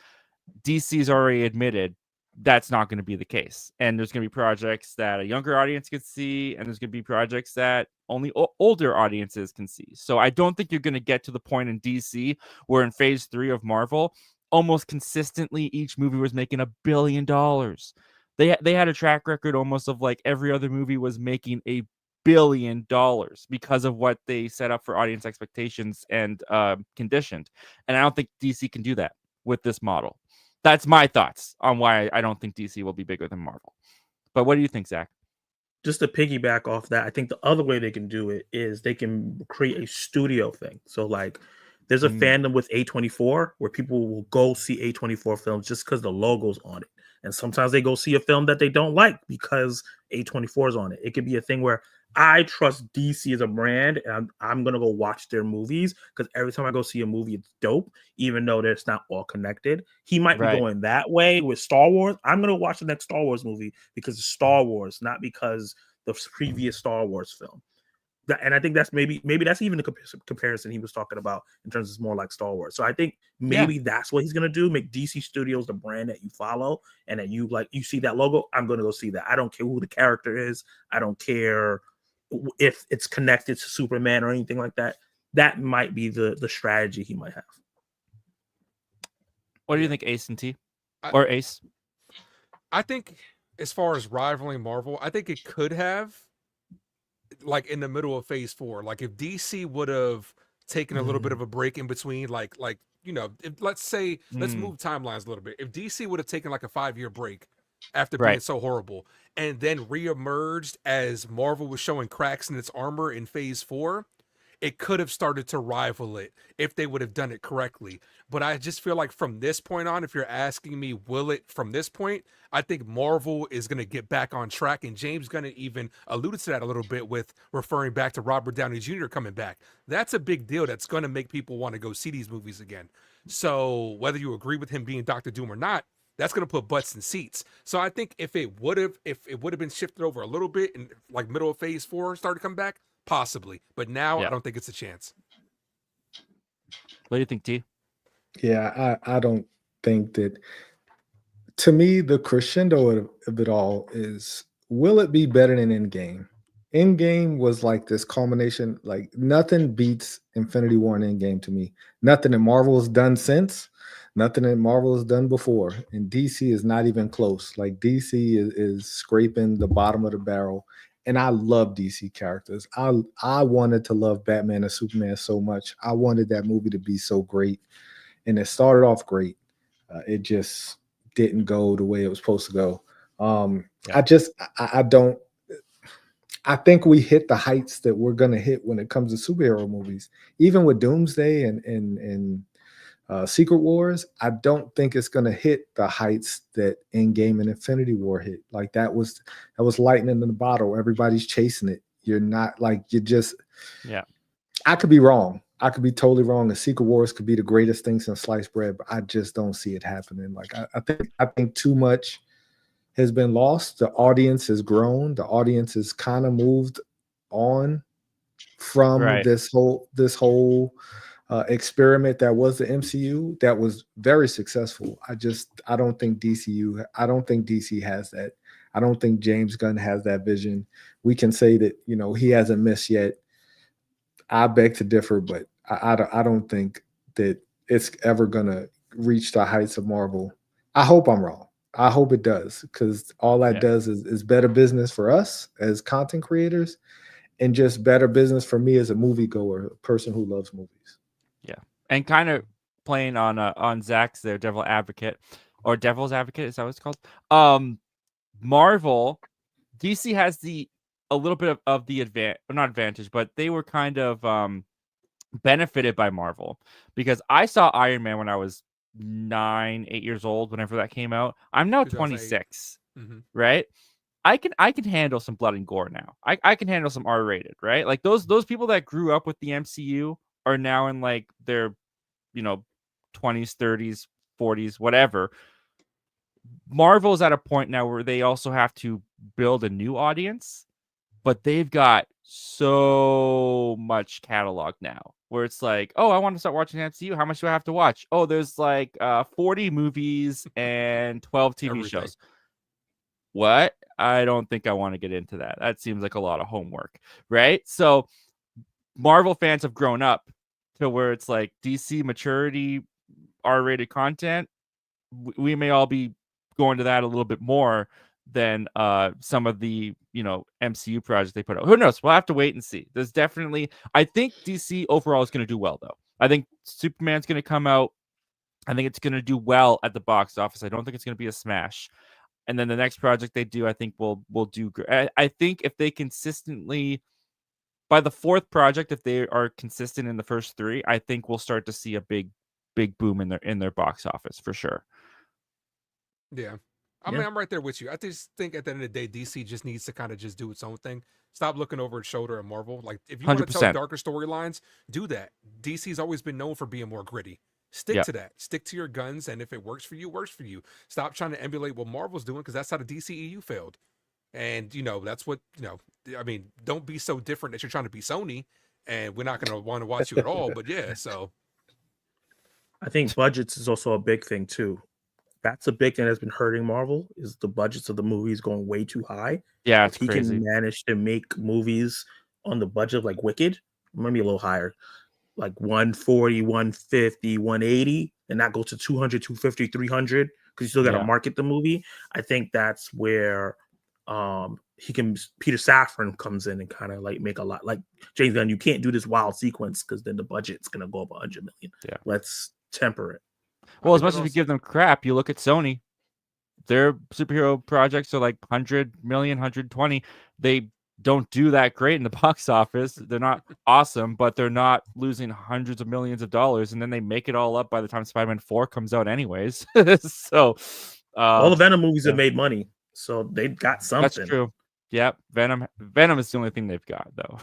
DC's already admitted that's not going to be the case. And there's going to be projects that a younger audience can see, and there's going to be projects that only older audiences can see. So I don't think you're going to get to the point in DC where in phase 3 of Marvel, almost consistently each movie was making $1 billion. They had a track record almost of like every other movie was making $1 billion because of what they set up for audience expectations and conditioned. And I don't think DC can do that with this model. That's my thoughts on why I don't think DC will be bigger than Marvel. But what do you think, Zach? Just to piggyback off that, I think the other way they can do it is they can create a studio thing. So like There's a fandom with A24 where people will go see A24 films just because the logo's on it. And sometimes they go see a film that they don't like because A24 is on it. It could be a thing where I trust DC as a brand, and I'm going to go watch their movies because every time I go see a movie, it's dope, even though it's not all connected. He might be going that way with Star Wars. I'm going to watch the next Star Wars movie because it's Star Wars, not because the previous Star Wars film. And I think that's maybe that's even the comparison he was talking about in terms of it's more like Star Wars. So I think maybe that's what he's gonna do: make DC Studios the brand that you follow and that you like. You see that logo, I'm gonna go see that. I don't care who the character is. I don't care if it's connected to Superman or anything like that. That might be the strategy he might have. What do you think, Ace and T, or Ace? I think as far as rivaling Marvel, I think it could have. Like in the middle of phase 4, like if DC would have taken a little bit of a break in between, like you know, if, let's say let's move timelines a little bit. If DC would have taken like a 5-year break after being so horrible, and then reemerged as Marvel was showing cracks in its armor in phase 4, it could have started to rival it if they would have done it correctly. But I just feel like from this point on, if you're asking me, will it from this point, I think Marvel is going to get back on track. And James Gunn even alluded to that a little bit with referring back to Robert Downey Jr. coming back. That's a big deal. That's going to make people want to go see these movies again. So whether you agree with him being Dr. Doom or not, that's going to put butts in seats. So I think if it would have been shifted over a little bit and like middle of phase 4 started to come back, possibly. But now I don't think it's a chance. What do you think, T? Yeah, I don't think that. To me, the crescendo of it all is, will it be better than Endgame? Endgame was like this culmination, like nothing beats Infinity War and Endgame to me. Nothing that Marvel has done since, nothing that Marvel has done before. And DC is not even close. Like DC is scraping the bottom of the barrel. And I love DC characters. I wanted to love Batman and Superman so much. I wanted that movie to be so great. And it started off great. It just didn't go the way it was supposed to go. I think we hit the heights that we're going to hit when it comes to superhero movies. Even with Doomsday and Secret Wars, I don't think it's going to hit the heights that Endgame and Infinity War hit. Like that was lightning in the bottle. Everybody's chasing it. You're not like, you just, I could be wrong. I could be totally wrong. The Secret Wars could be the greatest thing since sliced bread, but I just don't see it happening. Like I think too much has been lost. The audience has grown. The audience has kind of moved on from this whole experiment that was the MCU that was very successful. I don't think DC has that. I don't think James Gunn has that vision. We can say that, you know, he hasn't missed yet. I beg to differ, but I don't think that it's ever going to reach the heights of Marvel. I hope I'm wrong. I hope it does, because all that does is better business for us as content creators and just better business for me as a moviegoer, a person who loves movies. Yeah. And kind of playing on Zach's their Devil's Advocate, is that what it's called? Marvel, DC has a little bit of the not advantage, but they were kind of benefited by Marvel, because I saw Iron Man when I was 8 years old, whenever that came out. I'm now 26, right? I can handle some blood and gore now. I can handle some R-rated, right? Like those people that grew up with the MCU are now in like their, 20s, 30s, 40s, whatever. Marvel's at a point now where they also have to build a new audience, but they've got so much catalog now where it's like, oh, I want to start watching MCU. How much do I have to watch? Oh, there's like 40 movies and 12 TV shows. What? I don't think I want to get into that. That seems like a lot of homework, right? So Marvel fans have grown up to where it's like DC maturity, R-rated content. We may all be going to that a little bit more than some of the MCU projects they put out. Who knows? We'll have to wait and see. There's definitely, I think DC overall is going to do well, though. I think Superman's going to come out. I think it's going to do well at the box office. I don't think it's going to be a smash. And then the next project they do, I think will do great. I think if they consistently by the fourth project, if they are consistent in the first three, I think we'll start to see a big boom in their box office for sure. Yeah. I mean, I'm right there with you. I just think at the end of the day, DC just needs to kind of just do its own thing. Stop looking over its shoulder at Marvel. Like, if you want to tell 100%. darker storylines, do that. DC's always been known for being more gritty. Stick to that. Stick to your guns, and if it works for you, works for you. Stop trying to emulate what Marvel's doing, because that's how the DCEU failed. And, that's what, I mean, don't be so different that you're trying to be Sony, and we're not going to want to watch you at all. But yeah, so. I think budgets is also a big thing too. That's a big thing that's been hurting Marvel, is the budgets of the movies going way too high. Yeah, if he crazy. can manage to make movies on the budget of like Wicked, maybe a little higher, like 140, 150, 180, and not go to 200, 250, 300, because you still got to market the movie. I think that's where Peter Safran comes in and kind of like make a lot. Like James Gunn, you can't do this wild sequence because then the budget's gonna go up 100 million. Yeah, let's temper it. Well, as much as we give them crap, you look at Sony, their superhero projects are like 100 million, 120. They don't do that great in the box office. They're not awesome, but they're not losing hundreds of millions of dollars, and then they make it all up by the time Spider-Man 4 comes out anyways. So all the Venom movies have made money, so they've got something. That's true. Yep. Venom is the only thing they've got, though.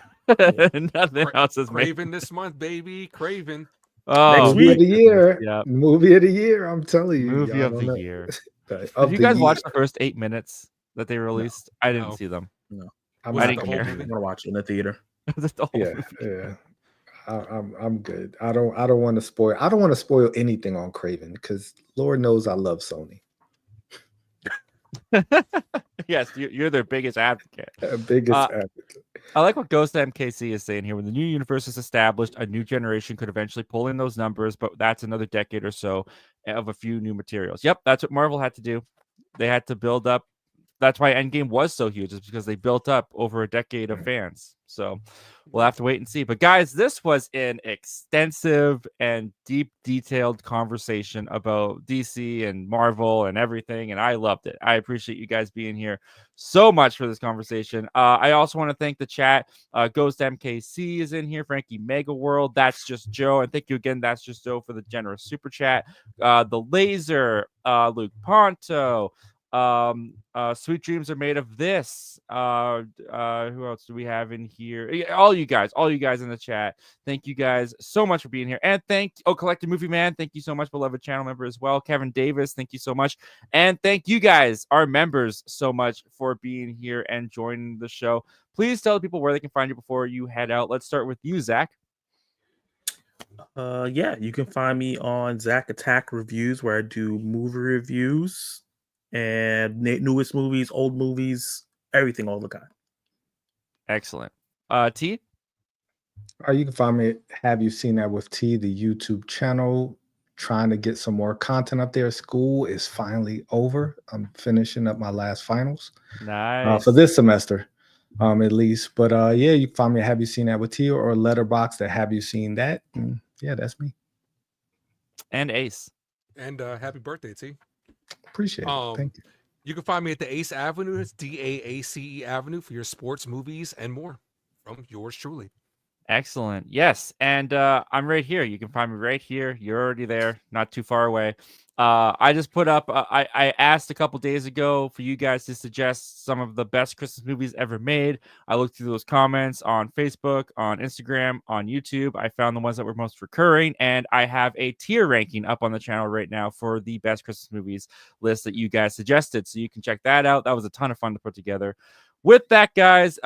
Nothing else is Craven this month, baby. Craven. Oh, movie of the year. Yeah. Movie of the year. I'm telling you. Movie of the year. Did you guys watch the first 8 minutes that they released? No. I didn't see them. No. I didn't care. I'm gonna watch it in the theater. Yeah. I'm good. I don't want to spoil. I don't want to spoil anything on Craven, because Lord knows I love Sony. Yes, you're their biggest advocate. Advocate. I like what Ghost MKC is saying here. When the new universe is established, a new generation could eventually pull in those numbers, but that's another decade or so of a few new materials. Yep, that's what Marvel had to do. They had to build up. That's why Endgame was so huge, is because they built up over a decade of fans. So we'll have to wait and see. But guys, this was an extensive and deep, detailed conversation about DC and Marvel and everything, and I loved it. I appreciate you guys being here so much for this conversation. I also want to thank the chat. Ghost MKC is in here. Frankie Mega World. That's Just Joe. And thank you again, That's Just Joe, for the generous super chat. The Laser, Luke Ponto. Sweet Dreams Are Made of This. Who else do we have in here? All you guys in the chat. Thank you guys so much for being here. And Collected Movie Man, thank you so much, beloved channel member as well. Kevin Davis, thank you so much. And thank you guys, our members, so much for being here and joining the show. Please tell people where they can find you before you head out. Let's start with you, Zach. You can find me on Zach Attack Reviews, where I do movie reviews and newest movies, old movies, everything all the time. Excellent. T? You can find me at Have You Seen That with T, the YouTube channel. Trying to get some more content up there. School is finally over. I'm finishing up my last finals. Nice. For this semester, at least. But you can find me at Have You Seen That with T, or Letterboxd at Have You Seen That. And that's me. And Ace. And happy birthday, T. Appreciate it. Thank you. You can find me at the Ace Avenue. It's DAACE Avenue for your sports, movies, and more. From yours truly. Excellent. Yes. And I'm right here. You can find me right here. You're already there, not too far away. I just put up, I asked a couple days ago for you guys to suggest some of the best Christmas movies ever made. I looked through those comments on Facebook, on Instagram, on YouTube. I found the ones that were most recurring, and I have a tier ranking up on the channel right now for the best Christmas movies list that you guys suggested. So you can check that out. That was a ton of fun to put together. With that, guys,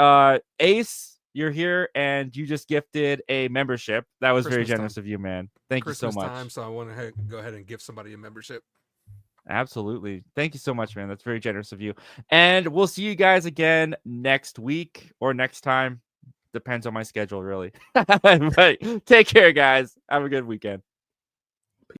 Ace, you're here, and you just gifted a membership. That was very generous of you, man. Thank you so much. Time, so I want to go ahead and give somebody a membership. Absolutely. Thank you so much, man. That's very generous of you. And we'll see you guys again next week or next time. Depends on my schedule, really. But take care, guys. Have a good weekend.